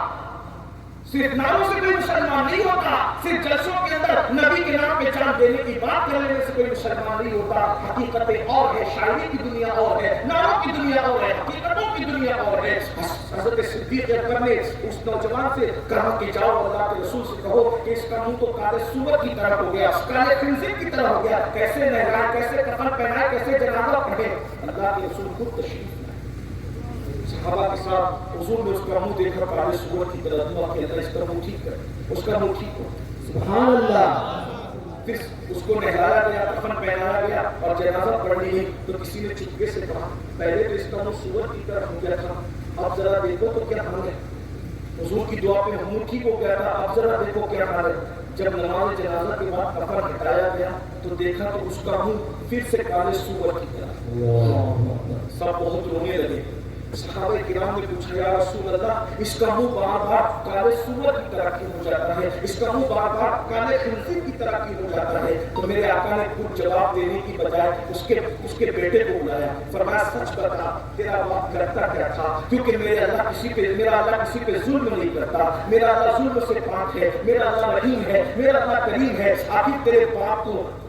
صرف ناموں سے کوئی مسلمان نہیں ہوتا. صرف جلسوں کے اندر نبی کے نام پہ جان دینے کی بات کر لینے سے کوئی مسلمان نہیں ہوتا. حقیقتیں اور ہے، شاعری کی دنیا اور ہے، ناموں کی دنیا اور ہے، حقیقتوں کی دنیا اور ہے. حضرت صدیق اکبر نے اس نوجوان سے کہا کہ جاؤ اللہ کے رسول سے کہو کہ اس کا منہ تو کالے سور کی طرح ہو گیا، کالے خنزیر کی طرح ہو گیا. کیسے نہلائے، کیسے کفن پہنائے، کیسے جنازہ پڑھے. اللہ کے رسول خود تشریف صحابہ کے ساتھ حضور نے اس کا منہ دیکھا کالے سور کی طرح. دعا کہ اللہ اس کا منہ ٹھیک کرے، اس کا منہ ٹھیک ہو. سبحان اللہ. پھر اس کو نہلایا گیا، کفن پہنایا گیا اور جنازہ پڑھنی ہے. تو کسی نے چپکے سے کہا پہلے تو اس کا منہ سور کی طرح ہو گیا تھا، اب ذرا دیکھو تو کیا حال ہے. حضور کی دعا پہ منہ ٹھیک ہو گیا تھا، اب ذرا دیکھو کیا حال ہے. جب نماز جنازہ کے بعد کفن ہٹایا گیا تو دیکھا تو اس کا منہ پھر سے کالے سور کی طرح. سب بہت رونے لگے. صحابہ کرام نے پوچھا یا رسول اللہ اس کا منہ بار بار کالے سور کی طرح کیوں ہو جاتا ہے، اس کا منہ بار بار کالے خنزیر کی طرح کیوں ہو جاتا ہے. تو میرے آقا نے خود جواب دینے کی بجائے اس کے بیٹے کو بلایا. فرمایا سچ بتا تیرا باپ کرتا کیا تھا، کیونکہ میرا اللہ کسی پہ ظلم نہیں کرتا. میرا اللہ ظلم سے پاک ہے، میرا اللہ رحیم ہے، میرا اللہ کریم ہے. آخر تیرے باپ کو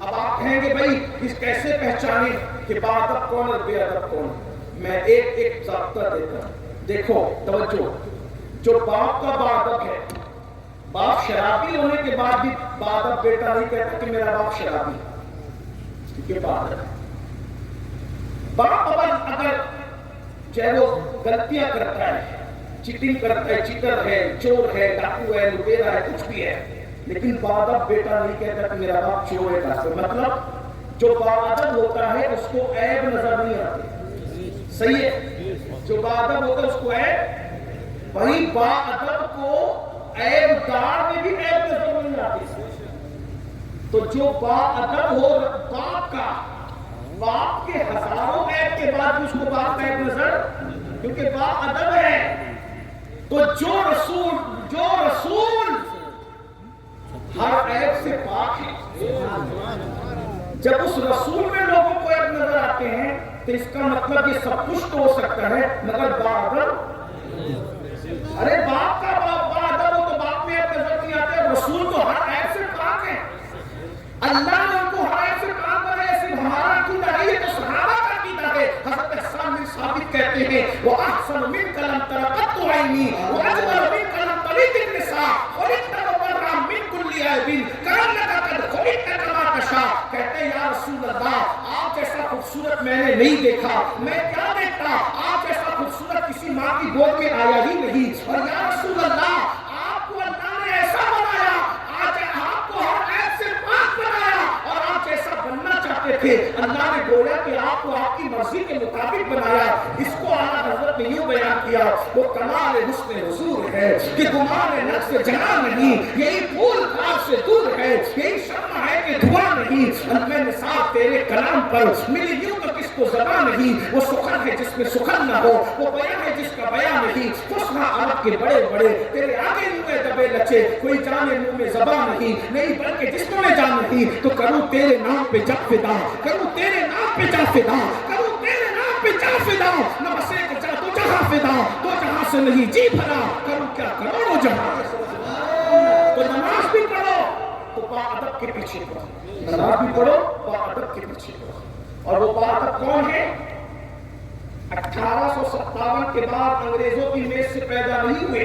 اب آپ کہیں گے بھائی اس کیسے پہچانے کہ باادب کون اور بے ادب کون؟ میں ایک ضابطہ دیتا ہوں. دیکھو توجہ، جو باپ کا باادب ہے، باپ شرابی ہونے کے بعد بھی باادب بیٹا نہیں کہتا کہ میرا باپ شرابی، کیونکہ باادب ہے. باپ اگر چاہے وہ غلطیاں کرتا ہے، چیٹنگ کرتا ہے، چیٹر ہے، چور ہے، ڈاکو ہے، لٹیرا ہے، کچھ بھی ہے، لیکن باادب بیٹا نہیں کہتا کہ میرا باپ چور ہے. مطلب جو باادب ہوتا ہے اس کو عیب نظر نہیں آتی. صحیح ہے؟ جو باادب ہوتا ہے اس کو عیب، وہی باادب کو عیب دار میں بھی عیب نظر نہیں آتی. تو جو باادب ہو باپ کا، باپ کے ہزاروں عیب کے بعد اس کو باپ کا عیب نظر، کیونکہ باپ ادب ہے. تو جو رسول ہر عیب سے پاک ہے، جب اس رسول میں لوگوں کو عیب نظر آتے ہیں تو اس کا مطلب یہ سب کچھ تو ہو سکتا ہے مگر باادب. ارے باپ کا باادب ہو تو باپ میں عیب نظر نہیں آتے، رسول تو ہر عیب سے پاک ہے. اللہ نے ان کو ہر عیب سے پاک بنایا. صرف ہمارا عقیدہ ہے، یہ تو صحابہ کا عقیدہ ہے. حضرت احسان بن ثابت کہتے ہیں وَأَحْسَنُ مِنْكَ لَمْ تَرَ قَطُّ عَيْنِي وَأَجْمَلُ مِنْكَ لَمْ تَلِدِ النِّسَاءُ خُلِقْتَ مُبَرَّأً مِنْ كُلِّ عَيْبٍ كَأَنَّكَ قَدْ خُلِقْتَ كَمَا تَشَاءُ. کہتے ہیں یا رسول اللہ، آپ جیسا خوبصورت میں نے نہیں دیکھا. میں کیا دیکھتا؟ آپ جیسا خوبصورت کسی ماں کی گود میں آیا ہی نہیں. اور یا رسول اللہ، آپ کو اللہ نے ایسا بنایا، آج آپ کو ہر عیب سے پاک بنایا، اور آپ جیسا بننا چاہتے تھے اللہ نے بولا کہ آپ کو آپ کی مرضی کے مطابق بنایا. اس کو اعلیٰ حضرت نے یوں بیان کیا، وہ کمال حسن حضور ہے کہ گمان نفس جہاں نہیں، یہی پھول خار سے دور ہے، یہی شمع ہے کہ دھواں نہیں. میں نثار تیرے کلام پر ملی یوں تو کس کو زبان نہیں. وہ سخن ہے جس میں سخن نہ ہو، وہ بیان ہے جس کا بیان نہیں. فصحا عرب کے بڑے بڑے تیرے آگے منہ میں دبے لچے، کوئی جانے منہ میں زبان نہیں بلکہ جسم میں جان نہیں. تو کروں تیرے نام پہ جا فدا، کروں تیرے نام پہ جا فدا، کروں تیرے نام پہ جا فدا. نہ بس ایک جا دو جہاں فدا، دو جہاں سے نہیں جی بھرا، کروں کیا کروڑوں جہاں. تو نماز بھی پڑھو تو باادب کے پیچھے پڑھو، نماز بھی پڑھو باادب کے پیچھے پڑھو. اور وہ باادب کون ہے؟ 1857 کے بعد انگریزوں کی میز سے پیدا نہیں ہوئے.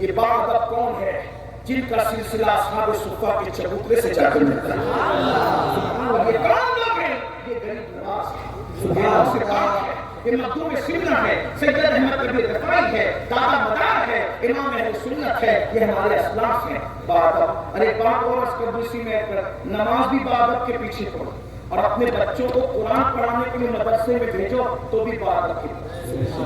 یہ باادب کون ہے؟ جن کا سلسلہ اصحاب صفہ کے چبوترے سے جا کر ملتا ہے. یہ کون لوگ ہیں؟ یہ غریب نواز ہے، یہ سے پاک ہے، یہ مخدوم سنہ ہے، سید احمد کبیر رفاعی ہے، دادا مدار ہے، امام اہل سنت ہے. یہ ہمارے اسلاف ہیں. باادب. ارے بات اور اس قدوسی میں نماز بھی باادب کے پیچھے پڑھو، اور اپنے بچوں کو قرآن پڑھانے کے لیے مدرسے میں بھیجو تو بھی باادب کے پیچھے.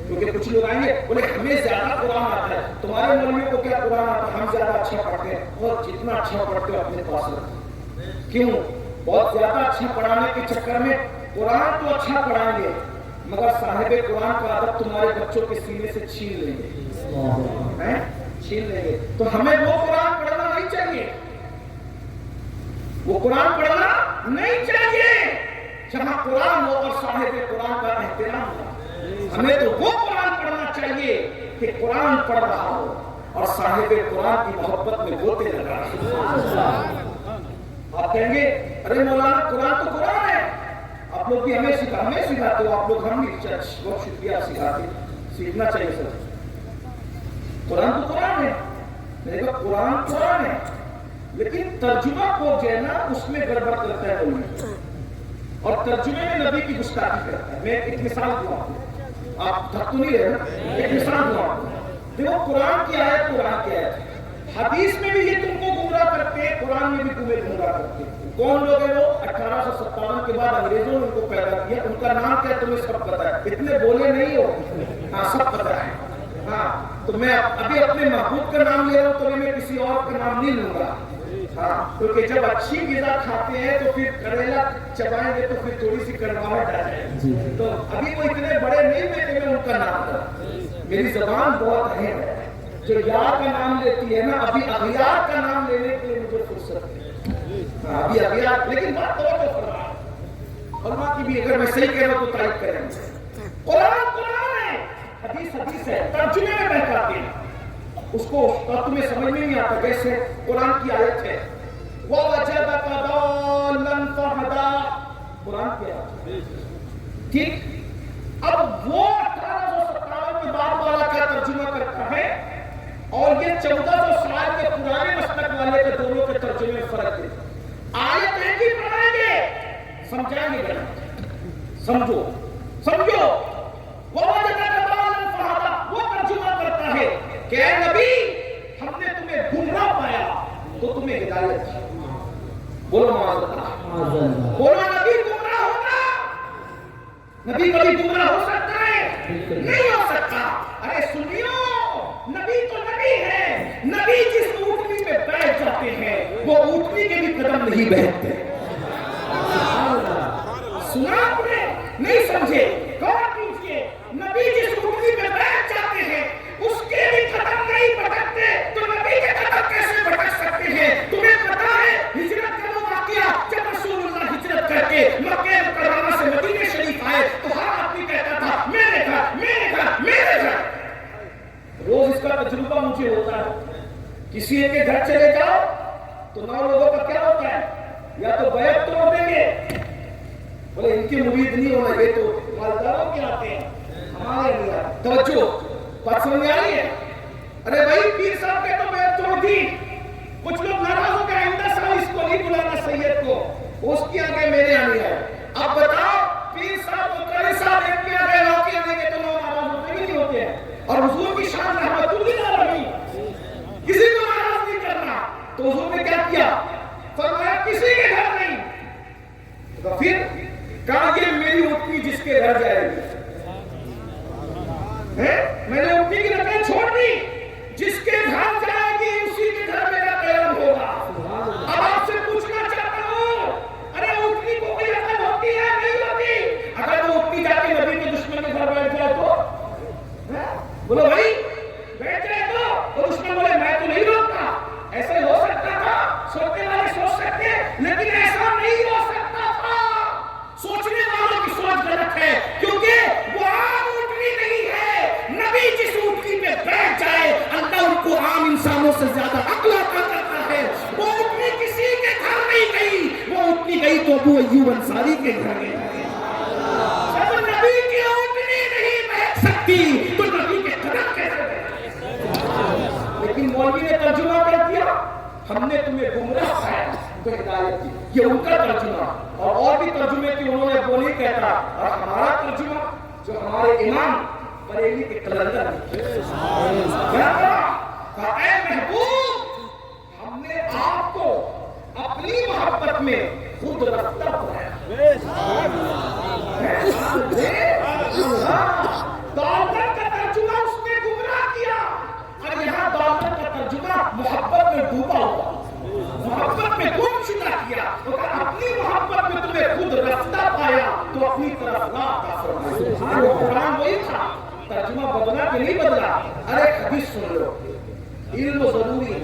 کیونکہ کچھ لوگ آئیں گے بولے ہمیں زیادہ قرآن آتا ہے، تمہارے مولویوں کو کیا قرآن آتا ہے؟ ہم زیادہ اچھا پڑھتے ہیں. اور جتنا اچھا پڑھتے ہو اپنے پاس رکھو. کیوں؟ بہت زیادہ اچھا پڑھانے کے چکر میں قرآن تو اچھا پڑھائیں گے مگر صاحب قرآن کا ادب تمہارے بچوں کے سینے سے چھین لیں گے، چھین لیں گے. تو ہمیں وہ قرآن پڑھنا نہیں چاہیے، وہ قرآن پڑھنا نہیں چاہیے جہاں قرآن ہو اور صاحب قرآن کا احترام ہو. ہمیں تو وہ قرآن پڑھنا چاہیے کہ قرآن پڑھ رہا ہو اور صاحب قرآن کی محبت میں گوتے لگا رہا ہو. آپ کہیں گے ارے مولانا قرآن تو قرآن ہے، آپ لوگ بھی ہمیں سکھاتے ہو. آپ لوگ ہم بھی بہت شکریہ سکھاتے، سیکھنا چاہیے سر. قرآن تو قرآن ہے، میں نے کہا قرآن قرآن ہے، لیکن ترجمہ کو جو ہے نا اس میں گڑبڑ کرتا ہے لوگ، اور ترجمے میں نبی کی گستاخی کرتا ہے. میں ایک مثال دوں آپ کو، آپ تھک تو نہیں رہے نا، ایک مثال دوں آپ کو. دیکھو قرآن کی آیت قرآن کی آیت ہے، حدیث میں بھی یہ تم کو گمراہ کرتے ہیں، قرآن میں بھی تمہیں گمراہ کرتے ہیں. کون لوگ ہیں وہ؟ 1857 کے بعد انگریزوں نے ان کو پیدا کیا. ان کا نام کیا تمہیں سب پتا ہے؟ اتنے بولے نہیں ہو، ہاں سب پتا ہے. ہاں تو میں ابھی اپنے محبوب کا نام لے رہا ہوں تو میں کسی اور کا نام نہیں لوں گا. ہاں کیونکہ جب اچھی غذا کھاتے ہیں تو پھر کریلا چبائیں گے تو پھر تھوڑی سی کڑواہٹ آ جائے گی. تو ابھی وہ اتنے بڑے نہیں ہوئے کہ میں ان کا نام لوں. میری زبان بہت اہم ہے، جو یار کا نام لیتی ہے نا، ابھی اغیار کا نام لینے کے لیے مجھے فرصت ہے. ابھی اغیار، لیکن بات توجہ فرمائیں، علماء کی بھی اگر میں صحیح کہہ رہا ہوں تو تائید کریں. قرآن قرآن ہے، حدیث حدیث ہے، ترجمے میں بہکاتے ہیں. اس کو تمہیں سمجھ میں نہیں آتا. جیسے قرآن کی آیت ہے وَوَجَدَكَ ضَالًّا قرآن کے آیات. ٹھیک. اب وہ 1857 کے بعد والا کیا ترجمہ کرتا ہے اور یہ 1400 سال کے پرانے مسلک والے کے دونوں کے ترجمے میں فرق ہے. آیت ایک ہی پڑھائیں گے, سمجھائیں گے ذرا, سمجھو سمجھو. وہ ترجمہ کرتا ہے کہ اے نبی ہم نے تمہیں گمراہ پایا تو تمہیں ہدایت دی. بولو معاذ اللہ. بولو نبی گمراہ ہوگا. نبی کبھی گمراہ ہو سکتا ہے؟ نہیں ہو سکتا. ارے سنیو, نبی تو نبی ہے. نبی جس اونٹنی پہ بیٹھ جاتے ہیں وہ اونٹنی کے بھی قدم نہیں بیٹھتے. سنا آپ نے؟ نہیں سمجھے؟ غور کیجیے. نبی جس اونٹنی پہ بیٹھ جاتے ہیں اس کے بھی قدم نہیں بھٹکتے تو نبی کے قدم کیسے بھٹک سکتے ہیں؟ تمہیں پتا ہے ہجرت کا وہ واقعہ جب رسول اللہ ہجرت کر کے مکہ مکرمہ سے مدینہ شریف آئے تو ہر آدمی کہتا تھا میرے گھر میرے گھر میرے گھر. روز اس کا تجربہ مجھے ہوتا ہے. کسی ایک کے گھر چلے جاؤ تو 9 لوگوں کا کیا ہوتا ہے, یا تو بیعت توڑ دیں گے, بولے ان کی مرید نہیں ہونا, یہ تو مالداروں کے آتے ہیں ہمارے نہیں آتے. توجہ, بات سمجھ آ رہی ہے؟ ارے بھائی پیر صاحب کے تو بیعت توڑ دی. کچھ لوگ ناراض ہو گئے, آئندہ سال اس کو نہیں بلانا سید کو, اس کی آگے میرے آنے آئے. اب بتاؤ پیر صاحب کو کرے صاحب ایک کے آگے روکی آنے گے تو لوگ ناراض ہوتے بھی نہیں ہوتے ہیں. اور حضور کی شان رحمت اللہ علیہ کسی کو ناراض نہیں کرنا. تو حضور نے کیا کیا؟ فرمایا کسی کے گھر نہیں. تو پھر کہا یہ میری اونٹنی جس کے گھر جائے گی. میں نے اونٹنی کی رقم چھوڑ دی, جس کے گھر جائے گی اسی کے گھر میرا قیام ہوگا. اب آپ سے پوچھنا چاہتا ہوں, ارے اونٹنی کو کوئی عقل ہوتی ہے نہیں ہوتی؟ اگر وہ اونٹنی جا کے نبی کے دشمن کے گھر بیٹھ جائے تو بولو بھائی بیٹھ جائے تو دشمن بولے میں تو نہیں روکتا. ایسے ہو سکتا تھا, سوچنے والے سوچ سکتے, لیکن ایسا نہیں ہو سکتا تھا. سوچنے والوں کی سوچ غلط ہے, کیونکہ وہ عام اونٹنی نہیں ہے. نبی جس اونٹنی پہ بیٹھ جائے اللہ ان کو عام انسانوں سے زیادہ عقل عطا کرتا ہے. وہ اونٹنی کسی کے گھر نہیں گئی, وہ اونٹنی گئی تو ابو ایوب انصاری کے گھر گئی. جب نبی کی اونٹنی نہیں بیٹھ سکتی تو نبی کے قدم کیسے بیٹھ؟ لیکن مولوی نے ترجمہ کر دیا ہم نے تمہیں گمراہ پایا تو ہدایت دی. یہ ان کا ترجمہ, اور بھی ترجمے کی انہوں نے وہ نہیں کہتا. اور ہمارا ترجمہ جو ہمارے امام بریلی کے کلندر اے محبوب ہم نے آپ کو اپنی محبت میں خود رفتہ بنایا. دولت کا ترجمہ اس نے گمراہ کیا, اور یہاں دولت کا ترجمہ محبت میں ڈوبا ہوا, محبت میں گم شدہ کیا. اپنی محبت میں تمہیں خود رفتہ پایا تو اپنی طرف راہ فرمایا. قرآن وہی تھا, ترجمہ بدلا کہ نہیں بدلا. ارے حدیث سن لو, علم ضروری ہے.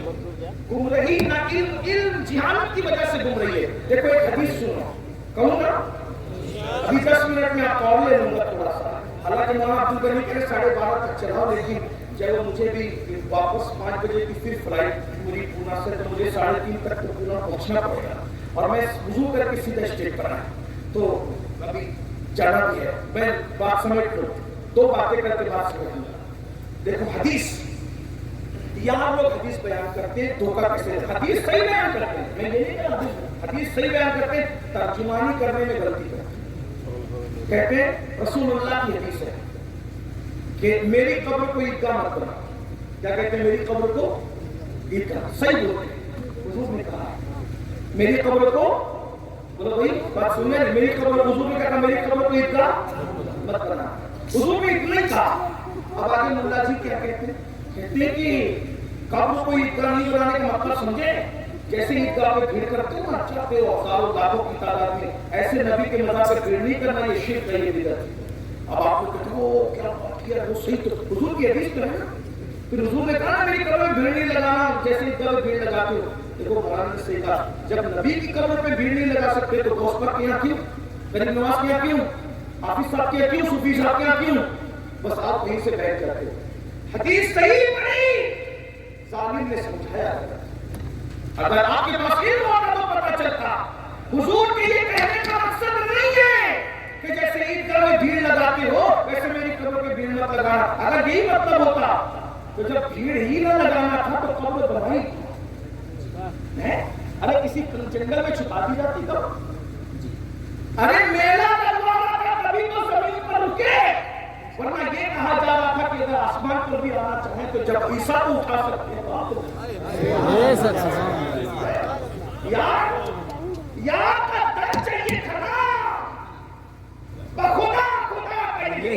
گمراہی نہ علم جہالت کی وجہ سے گم رہی ہے. دیکھو ایک حدیث سنو, کہوں گا ابھی 10 منٹ میں آپ اور لے لوں گا تھوڑا سا. حالانکہ مولانا عبد الغنی کے 12:30 تک چلاؤ, لیکن جب مجھے بھی واپس 5 بجے کی پھر فلائٹ پوری پونا سے, تو مجھے 3:30 تک تو پونا پہنچنا پڑے گا, اور میں وضو کر کے سیدھا اسٹیج پر آیا تو ابھی جانا بھی ہے. میں بات سمجھ لو, 2 باتیں کر کے بات سمجھ لوں. دیکھو حدیث, یہاں لوگ حدیث بیان کرتے ہیں دھوکہ کیسے, حدیث صحیح بیان کرتے ہیں, میں یہ نہیں کہہ رہا حدیث صحیح بیان کرتے ہیں, ترجمانی کرنے میں غلطی کرتے ہیں. کہتے ہیں رسول اللہ کی حدیث ہے کہ میری قبر کو عیدگاہ مت بنا. کیا کہتے ہیں؟ میری قبر کو عیدگاہ. صحیح بولتے ہیں, حضور نے کہا میری قبر کو, بولو بھائی بات سننے, میری قبر, حضور نے کہا میری قبر کو عیدگاہ مت بنا. حضور نے اتنا ہی کہا. اب آگے ملا جی کیا کہتے ہیں؟ کہتے ہیں کہ قبر کو عیدگاہ نہیں بنانے کا مطلب سمجھے, جیسے عیدگاہ پہ بھیڑ کرتے ہو نا, چاہتے ہو ہزاروں لاکھوں کی تعداد میں, ایسے نبی کے مزار پہ بھیڑ نہیں کرنا, یہ شرک ہے, یہ بدعت ہے. اب آپ کو کہتے ہو کیا بات کیا, وہ صحیح تو حضور کی حدیث تو ہے نا. پھر حضور نے کہا میری قبر میں بھیڑ نہیں لگانا, جیسے عیدگاہ پہ بھیڑ لگاتے ہو. دیکھو قرآن نے صحیح کہا, جب نبی کی قبر پہ بھیڑ نہیں لگا سکتے تو غوث پاک کے یہاں کیوں, غریب نواز کے یہاں کیوں, حافظ صاحب کے یہاں کیوں, صوفی صاحب کے یہاں کیوں؟ بس آپ وہیں سے بیٹھ جاتے ہو. حدیث صحیح پڑھی, ظالم نے سمجھایا. اگر آپ کے پاس علم ہوتا تو پتہ چلتا. حضور کے یہ کہنے کا مقصد نہیں ہے کہ جیسے عیدگاہ میں بھیڑ لگاتے ہو ویسے میری قبر پہ بھیڑ مت لگانا. اگر یہی مطلب ہوتا تو جب بھیڑ ہی نہ لگانا تھا تو قبر بنائی. ارے کسی جنگل میں چھپا دی جاتی تو. ارے میلہ لگوانا تھا تبھی تو زمین پر رکے, ورنہ یہ کہا جا رہا تھا کہ اگر آسمان پر بھی آنا چاہیں تو جب عیسیٰ کو اٹھا سکتے ہیں تو آپ کو یار کا در چاہیے تھا نا. بخدا خدا کہیے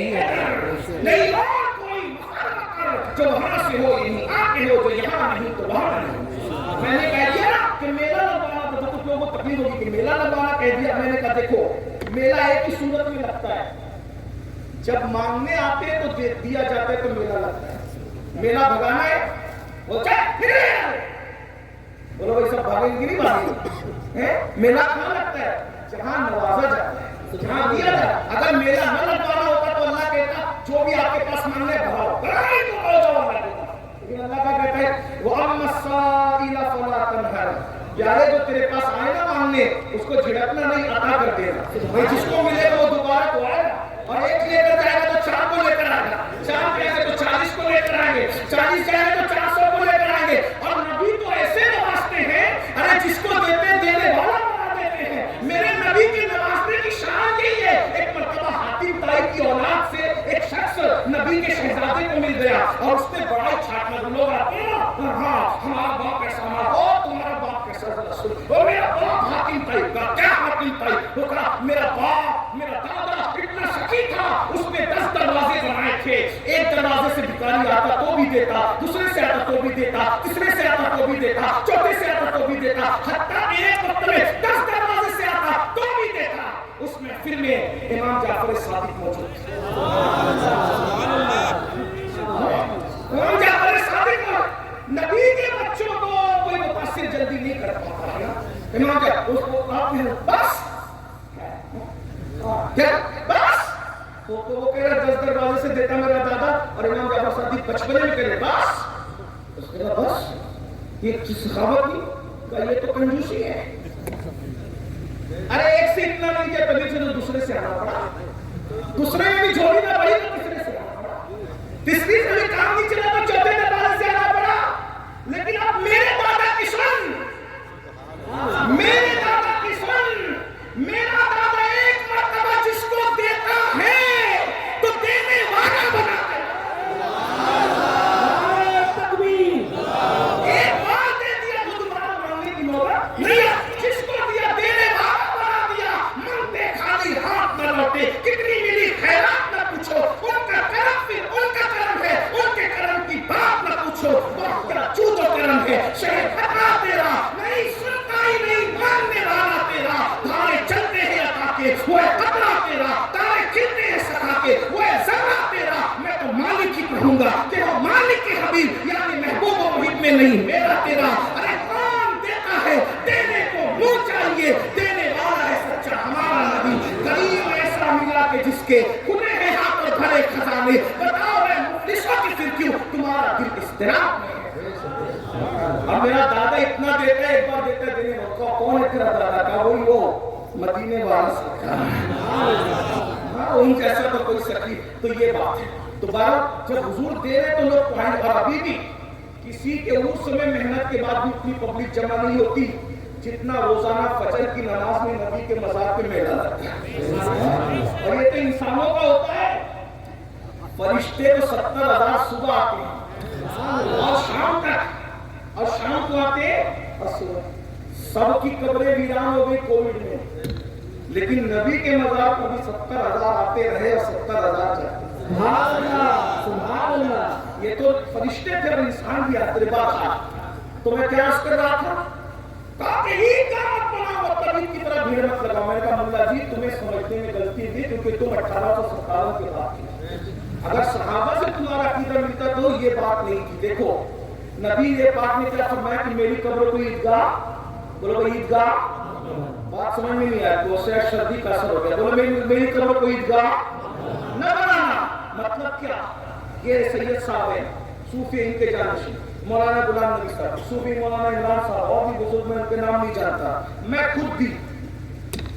نہیں اور کوئی مخلوق جو وہاں سے ہو یہیں آتے ہو, جو یہاں نہیں تو وہاں نہیں. میں نے کہہ دیا کہ میلہ لگوانا تھا, کچھ لوگوں کو تکلیف ہوگی کہ میلہ لگوانا کہہ دیا. میں نے کہا دیکھو میلہ ایک ہی صورت میں لگتا ہے, جب مانگنے آتے ہیں تو دیا جاتا ہے تو میلہ لگتا ہے. میلہ بھگانا ہے وہ چاہے بولو بھائی سب بھاگیں گے نہیں بھاگیں. میلہ کہاں لگتا ہے؟ جہاں نوازا جاتا ہے, جہاں دیا جاتا ہے. اگر میلہ نہ لگوانا ہوتا تو اللہ کہتا جو بھی آپ کے پاس مانگنے بھگاؤ, لیکن اللہ کا کہتا ہے وَأَمَّا السَّائِلَ فَلَا تَنْهَرْ, پیارے جو تیرے پاس آئے نا مانگنے اس کو جھڑکنا نہیں, عطا کر دینا. جس کو ملے گا وہ دوبارہ کو آئے گا, اور ایک لے کر جائے گا تو 4 کو لے کر آئے گا, 4 جائے گا تو 40 کو لے کر آئیں گے, 40 جائے گا تو 400 کو لے کر آئیں گے. اور نبی تو ایسے نوازتے ہیں, ارے جس کو دیتے دینے والا بنا دیتے ہیں. میرے نبی کے نوازنے کی شان یہی ہے. ایک مرتبہ حاتم طائی کی اولاد سے ایک شخص نبی کے شہزادے کو مل گیا اور اس نے بڑا چھاٹنا. لوگ آتے ہیں نا, ہاں ہمارا باپ کیسا ہمارا, تمہارا باپ کیسا, وہ میرا باپ حاتم طائی کا. کیا حاتم طائی؟ وہ کہا میرا باپ میرا دادا اتنا سخی تھا, اس نے 10 دروازے بنائے تھے. ایک دروازے سے بھکاری آتا تو بھی دیتا, دوسرے سے آتا تو بھی دیتا, تیسرے سے آتا تو بھی دیتا, چوتھے سے آتا تو بھی دیتا, حتیٰ ایک وقت میں 10 دروازے سے آتا تو بھی دیتا. اس محفل میں امام جعفر صادق موجود تھے. امام جعفر صادق نبی کے بچوں کو کوئی متاثر جلدی نہیں کر پاتا ہے. امام جعفر اس کو آپ نے بس کیا بس تو وہ کہہ رہا 10 دروازے سے دیتا میرا دادا, اور امام جعفر صادق بچپنے میں کہہ رہے بس. اس کہہ رہا بس یہ سخاوت نہیں, کہ یہ تو کنجوسی ہے. ارے ایک سے اتنا نہیں کیا تبھی سے تو دوسرے سے آنا پڑا, دوسرے میں بھی جھوڑی نہ پڑی تو تیسرے سے آنا پڑا, تیسری سے بھی کام نہیں چلا تو چوتھے دروازے سے آنا پڑا. لیکن اب میرے دادا کی سن, میرے دادا کی سن, میرا دادا ایک مرتبہ جس کو دیتا ہے تو دینے والا بناتا ہے. ایک بار دے دیا تو دوبارہ مانگنے کی نوبت نہیں, جس کو دیا دینے والا بنا دیا. مانگتے خالی ہاتھ نہ لوٹے, کتنی ملی خیرات نہ پوچھو, ان کا کرم پھر ان کا کرم ہے, ان کے کرم کی بات نہ پوچھو, بہت تیرا چود و کرم ہے. شہر خطرہ تیرا نہیں سنتا ہی نہیں, مانگنے والا تیرا. دھارے چلتے ہیں عطا کے, وہ ہے قطرہ تیرا. تارے کھلتے ہیں سکھا کے, وہ ہے ذرہ تیرا. میں تو مالک ہی کہوں گا کہ وہ مالک کے حبیب یعنی محبوب و محب میں نہیں میرا تیرا. ارے کون دیتا ہے, دینے کو منہ چاہیے, دینے والا ہے سچا ہمارا نبی. کریم ایسا ملا کہ جس کے کھلے ہیں ہاتھ اور بھرے خزانے. بتاؤ میں مفلسوں کی پھر کیوں تمہارا دل اضطراب میں ہے. اب میرا دادا اتنا دیتا ہے, ایک بار دیتا ہے دینے کو. کون ہے تیرا دادا؟ کا وہی وہ مدینے والا سکھا. ہاں ان جیسا تو کوئی سکی. تو یہ بات ہے. تو بات جب حضور دے رہے تو لوگ پوائنٹ, اور ابھی بھی کسی کے اس میں محنت کے بعد بھی اتنی پبلک جمع نہیں ہوتی جتنا روزانہ فجر کی نماز میں نبی کے مزار پہ میلہ لگتا ہے. اور یہ تو انسانوں کا ہوتا ہے. فرشتے تو 70,000 صبح آتے ہیں اور شام تک, اور شام کو آتے اور صبح. سب کی قبریں ویران ہو گئی کووڈ میں, لیکن نبی کے مزار پر بھی 70,000 آتے رہے اور 70,000 جاتے. سبحان اللہ. یہ تو فرشتے تھے اور انسان بھی آتے رہے. تو میں کیا کر رہا تھا, کہا کہ ہی قیامت بنا ہوا تبھی کی طرح بھیڑ مت لگاؤ. میں نے کہا مولا جی تمہیں سمجھنے میں غلطی دی, کیونکہ تم 1857 کے بعد تھے. اگر صحابہ سے تمہارا عقیدہ ملتا تو یہ بات نہیں تھی. دیکھو نبی یہ بات نے کیا فرمایا کہ میری قبر کو عیدگاہ, بولو عیدگاہ, بات سمجھ میں نہیں آیا تو سے شردی کا اثر ہو گیا. بولو میری قبر کو عیدگاہ نہ بنانا. مطلب کیا, یہ سید صاحب ہیں صوفی, ان کے جانشین مولانا غلام نبی صاحب, صوفی مولانا عمران صاحب, اور بھی بزرگ میں ان کے نام نہیں جانتا. میں خود بھی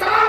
7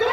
2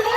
2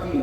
3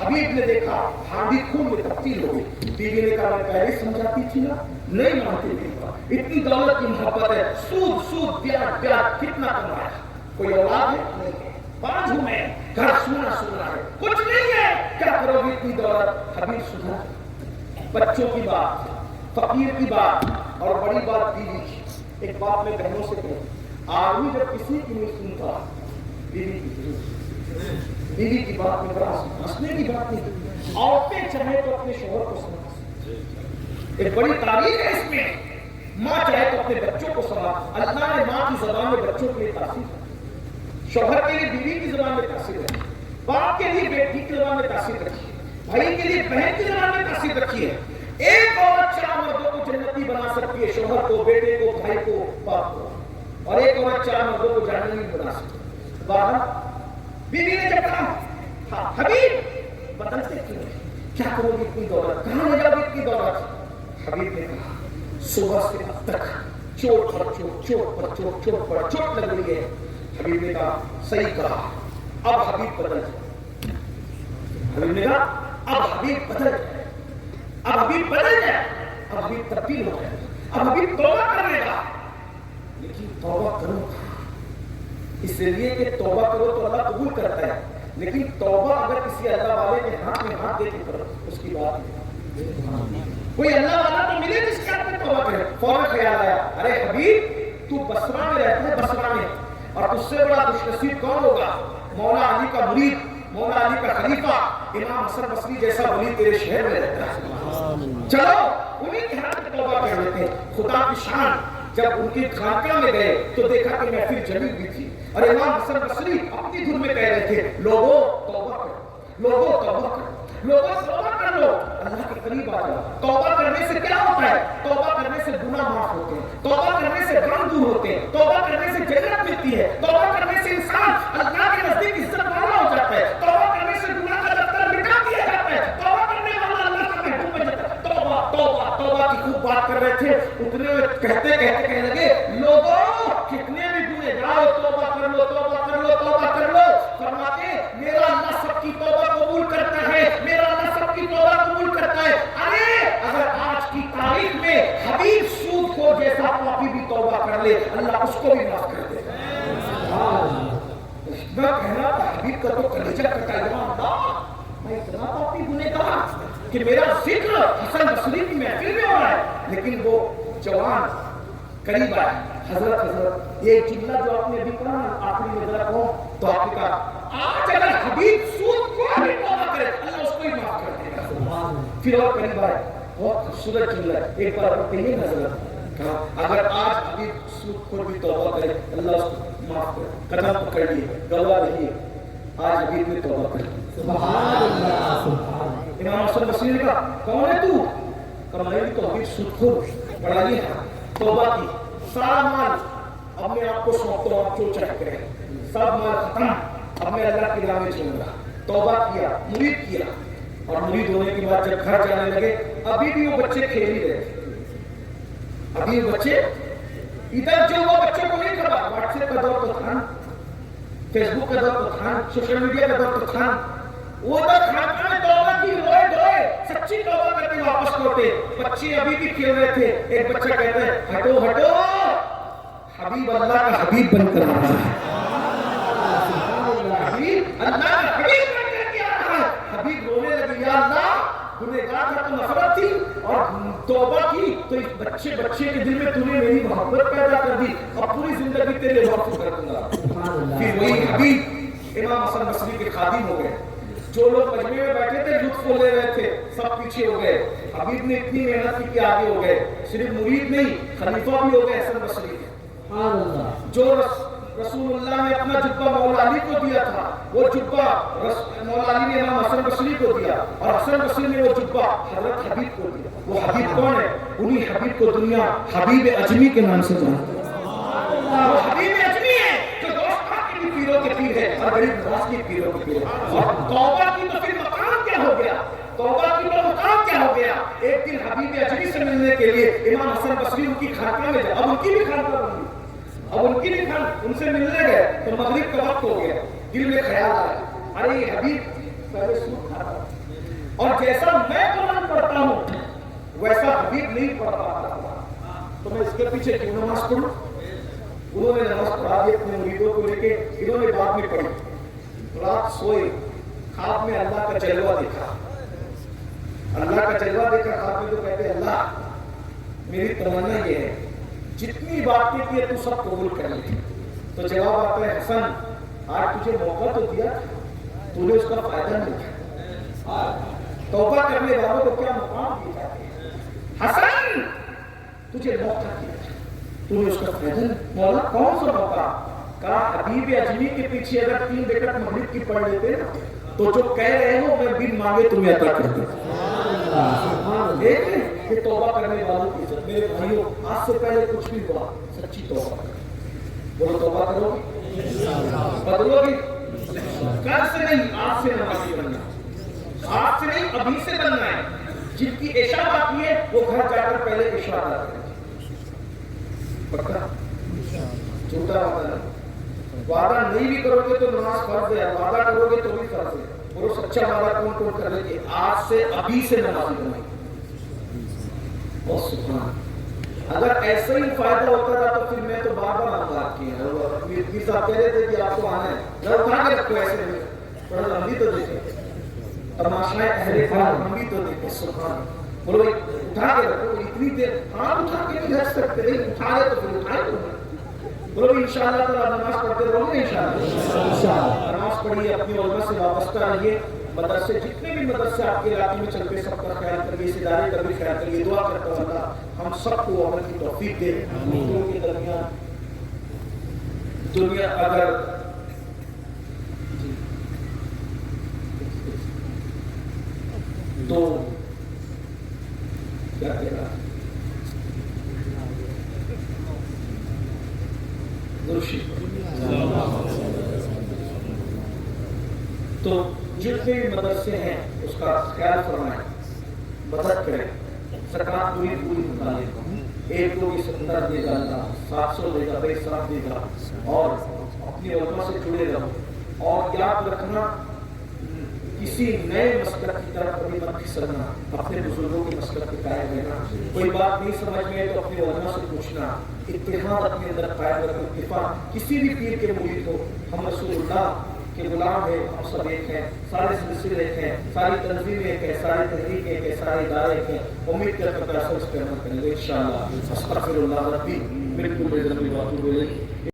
حبیب نے دیکھا ہانڈی خون میں تبدیل ہو گئی. بیوی نے کہا میں پہلے سمجھاتی تھی نا, نہیں مانتی تھی. اتنی دولت کی محبت ہے, سود سود بیاج بیاج کتنا کمایا, کوئی اولاد ہے نہیں, 5 ہوئے, گھر سونا سونا ہے, کچھ نہیں ہے, کیا کرو گی اتنی دولت. حبیب سدھرا, بچوں کی بات, فقیر کی بات, اور بڑی بات بیوی کی. ایک بات میں بہنوں سے کہوں, آدمی جب کسی کی نہیں سنتا, بیوی کی بات میں بڑا ہنسنے کی بات نہیں. عورتیں چاہے تو اپنے شوہر کو سنا, ایک بڑی تعریف ہے اس میں. ماں چاہے تو اپنے بچوں کو سنا. اللہ نے ماں کی زبان میں بچوں کے لیے تاثیر ہے, شوہر کے لیے بیوی کی زبان میں تاثیر ہے, باپ کے لیے بیٹی کی زبان میں تاثیر رکھی ہے, بھائی کے لیے بہن کی زبان میں تاثیر رکھی ہے. ایک عورت 4 مردوں کو جنتی بنا سکتی ہے, شوہر کو, بیٹے کو, بھائی کو, باپ کو, اور ایک عورت 4 مردوں کو جہنمی بنا سکتی ہے. باہر بیوی نے جب کہا حبیب بدلتے کیوں, کیا کرو گی اتنی دولت, کہاں لے جاؤ گی اتنی دولت. حبیب نے کہا صبح سے اب تک چوٹ پر چوٹ, چوٹ پر چوٹ, چوٹ پر چوٹ لگ رہی ہے. حبیب نے کہا صحیح کہا, اب حبیب بدل جائے. حبیب نے کہا اب حبیب بدل جائے, اب حبیب بدل جائے, اب حبیب تبدیل ہو جائے, اب حبیب توبہ کرنے کا. لیکن توبہ کرو اس لیے کہ توبہ کرو تو اللہ قبول کرتا ہے, لیکن توبہ اگر کسی اللہ والے کے ہاتھ میں ہاتھ دے کے کرو اس کی بات نہیں. کوئی اللہ والا تو ملے جس کے ہاتھ میں توبہ کرے. فوراً خیال آیا, ارے حبیب تو بصرہ میں رہتا ہے, بصرہ میں, اور اس سے بڑا خوش نصیب کون ہوگا, مولا علی کا مرید, مولا علی کا خلیفہ امام حسن بصری جیسا ولی تیرے شہر میں رہتا ہے. چلو انہیں کے ہاتھ میں توبہ کر لیتے ہیں. خدا کی شان, جب ان کی خانقاہ میں گئے تو دیکھا کہ محفل جمی ہوئی تھی, اور امام حسن بصری اپنی دھن میں کہہ رہے تھے لوگوں توبہ کرو, لوگوں توبہ کرو, لوگوں توبہ کر لو, اللہ کے قریب آ جاؤ. توبہ کرنے سے کیا ہوتا ہے, توبہ کرنے سے گناہ معاف ہوتے ہیں, توبہ کرنے سے غم دور ہوتے ہیں, توبہ کرنے سے جنت ملتی ہے, توبہ کرنے سے انسان اللہ کے نزدیک عزت والا ہو جاتا ہے, توبہ کرنے سے گناہ کا دفتر مٹا دیا جاتا ہے, توبہ کرنے والا اللہ کا محبوب بن جاتا ہے. توبہ توبہ توبہ کی خوب بات کر رہے تھے, اتنے کہتے کہتے کہنے لگے لوگوں کتنے بھی گناہ جاؤ توبہ کر لو, توبہ کر لو, توبہ کر لو. فرماتے میرا اللہ سب کی توبہ قبول کرتا ہے, میرا اللہ سب کی توبہ قبول کرتا ہے. ارے اگر آج کی تاریخ میں حبیب سود کو جیسا پاپی بھی توبہ کر لے, اللہ اس کو بھی معاف کر دے. میں کہنا تھا حبیب کا تو کلیجہ کٹا, میں اتنا پاپی گنہگار کہ میرا ذکر حسن بصری کی محفل میں ہو رہا ہے, لیکن وہ جوان قریب آئے, حضرت یہ جملہ جو آپ نے ابھی پڑھا آخری میں ذرا کہو تو آپ نے کہا آج اگر حبیب سود کو بھی توبہ کرے اللہ اس کو ہی معاف کر دے گا. پھر اور قریب آئے, بہت خوبصورت جملہ ہے, ایک بار آپ کہیے نا حضرت, کہا اگر آج حبیب سود کو بھی توبہ کرے اللہ اس کو معاف کرے. قدم پکڑ لیے, گواہ رہیے, آج حبیب نے توبہ کر لی. سبحان اللہ. امام حسن بصری نے کہا کون ہے تو, کہا میں تو حبیب سود کو پڑھا لیا, توبہ کی, سارا مال اب میں آپ کو سونپتا ہوں, آپ جو چاہے کریں, سب مال ختم, اب میں اللہ کی راہ میں چلوں گا. توبہ کیا, مرید کیا, اور مرید ہونے کے بعد جب گھر جانے لگے ابھی بھی وہ بچے کھیل ہی رہے تھے. ابھی وہ بچے ادھر جو وہ بچوں کو نہیں کھڑا, واٹس ایپ کا دور تو تھا, فیس بک کا دور تو تھا, سوشل میڈیا کا دور تو تھا, وہ تو خانقاہ میں توبہ کی, روئے دھوئے سچی توبہ کر کے واپس لوٹے. بچے ابھی بھی کھیل رہے تھے. ایک بچہ کہتا ہے ہٹو ہٹو, حبیب اللہ کا حبیب بن کر آ رہا ہے, حبیب اللہ کا حبیب بن کر کے آ رہا ہے. حبیب رونے لگے, یا اللہ گنہگار کا تو نفرت تھی اور توبہ کی تو اس بچے کے دل میں تو نے میری محبت پیدا کر دی, اب پوری زندگی تیرے وقف کر دوں گا. پھر وہی حبیب امام حسن بصری کے خادم ہو گئے. جو لوگ مجمع میں بیٹھے تھے لطف لے رہے تھے سب پیچھے ہو گئے. حبیب نے اتنی محنت کی کہ آگے ہو گئے. صرف مرید نہیں, خلیفہ بھی ہو گئے حسن بصری. جو رسول اللہ نے اپنا جبہ مولا علی کو دیا تھا, وہ جبہ مولا علی نے امام حسن بصری کو دیا, اور حسن بصری نے وہ جبہ حضرت حبیب کو دیا. وہ حبیب کون ہے, انہی حبیب کو دنیا حبیب اجمی کے نام سے جانتی ہے. وہ حبیب اجمی ہے جو دوست کے بھی پیروں کے پیر ہے, اور غریب نواز کی پیروں کے پیر ہے. اور توبہ کی تو پھر مقام کیا ہو گیا, توبہ کی تو مقام کیا ہو گیا. ایک دن حبیب اجمی سے ملنے کے لیے امام حسن بصری ان کی خانقاہ میں گئے. اب ان کی بھی خانقاہ بن گئی, اب ان کی بھی ان سے ملنے گئے تو مغرب کا وقت ہو گیا. دل میں خیال آیا, ارے یہ حبیب پہلے سود کھاتا, اور جیسا میں قرآن پڑھتا ہوں ویسا حبیب نہیں پڑھ پاتا، تو میں اس کے پیچھے کیوں نماز پڑھوں؟ انہوں نے نماز پڑھا دی اپنے مریدوں کو لے کے، انہوں نے بعد میں پڑھی، رات سوئے، خواب میں اللہ کا جلوہ دیکھا، اللہ کا جلوہ دیکھا خواب میں، تو کہتے اللہ میری تمنا یہ ہے جتنی باتیں کی تو سب قبول کر لے۔ تو جواب آتا ہے حسن آج تجھے موقع تو دیا، تو نے اس کا فائدہ نہیں اٹھایا۔ توبہ کرنے والوں کو کیا مقام دیا جاتا ہے؟ حسن تجھے موقع دیا، تو نے اس کا فائدہ نہیں۔ مولا کون سا موقع؟ کہا حبیب اجمی کے پیچھے اگر 3 رکعت مغرب کی پڑھ لیتے نا تو جو کہہ رہے ہو میں بن مانگے تمہیں عطا کر دیتا۔ دیکھیں کہ توبہ کرنے والوں کی عزت۔ میرے بھائیوں آج سے پہلے کچھ بھی ہوا سچی توبہ کرو، بولو توبہ کرو گے، بدلو گے، کل سے نہیں آج سے نمازی بننا، آج سے نہیں ابھی سے بننا ہے۔ جن کی عشاء باقی ہے وہ گھر جا کر پہلے عشاء ادا کریں، پکا جھوٹا وعدہ نہیں بھی کرو گے تو نماز فرض ہے، وعدہ کرو گے تو بھی فرض ہے۔ اور وہ سچا وعدہ کون کون کر لے گے؟ آج سے ابھی سے نمازی بنائیں۔ بہت سبحان، اگر ایسا ہی فائدہ ہوتا تھا تو پھر میں تو بار بار آپ کیے ہیں، اور میر صاحب کہہ رہے تھے کہ آپ کو آنا ہے، میں اٹھا کے رکھو ایسے میں، تھوڑا ہم بھی تو دیکھیں تماشائے اہل خان، ہم بھی تو دیکھیں۔ سبحان، بولو اٹھا کے رکھو، اتنی دیر ہاتھ اٹھا کے نہیں رکھ سکتے، نہیں اٹھا رہے تو پھر اٹھائے تو بولو انشاءاللہ تعالی نماز پڑھتے رہو گے انشاءاللہ۔ نماز پڑھیے، اپنی علماء سے وابستہ رہیے، مدرسے جتنے بھی مدرسے آپ کے علاقے میں چلتے سب کا خیال کریے، اس ادارے کا بھی خیال کریے۔ دعا کرتا ہوں اللہ ہم سب کو عمل کی توفیق دے۔ دونوں کے درمیان دنیا اگر تو کیا کہہ رہا تو جتنے بھی مدرسے ہیں اس کا خیال فرمائیں، مدد کریں، سرکار پوری مطالب ایک لوگ 70 دے گا، 700 دے گا، 2,000 دے گا، اور اپنی علماء سے جڑے رہو۔ اور یاد رکھنا کسی نئے مسلک کی طرف کبھی مت پھسلنا، اپنے بزرگوں کے مسلک پہ قائم رہنا۔ کوئی بات نہیں سمجھ میں تو اپنے علماء سے پوچھنا، اتحاد اپنے اندر قائم رکھو، اتفاق۔ کسی بھی پیر کے مرید ہو، ہم رسول اللہ کے غلام ہیں، ہم سب ایک ہیں، سارے سلسلے ایک ہیں، ساری تنظیمیں ایک ہیں، ساری تحریک ایک ہے، سارے ادارے ایک ہیں۔ امید کرتا ہے اس پہ عمل کریں گے انشاءاللہ۔ استغفر اللہ ربی من کل ذنب و اتوب الیہ۔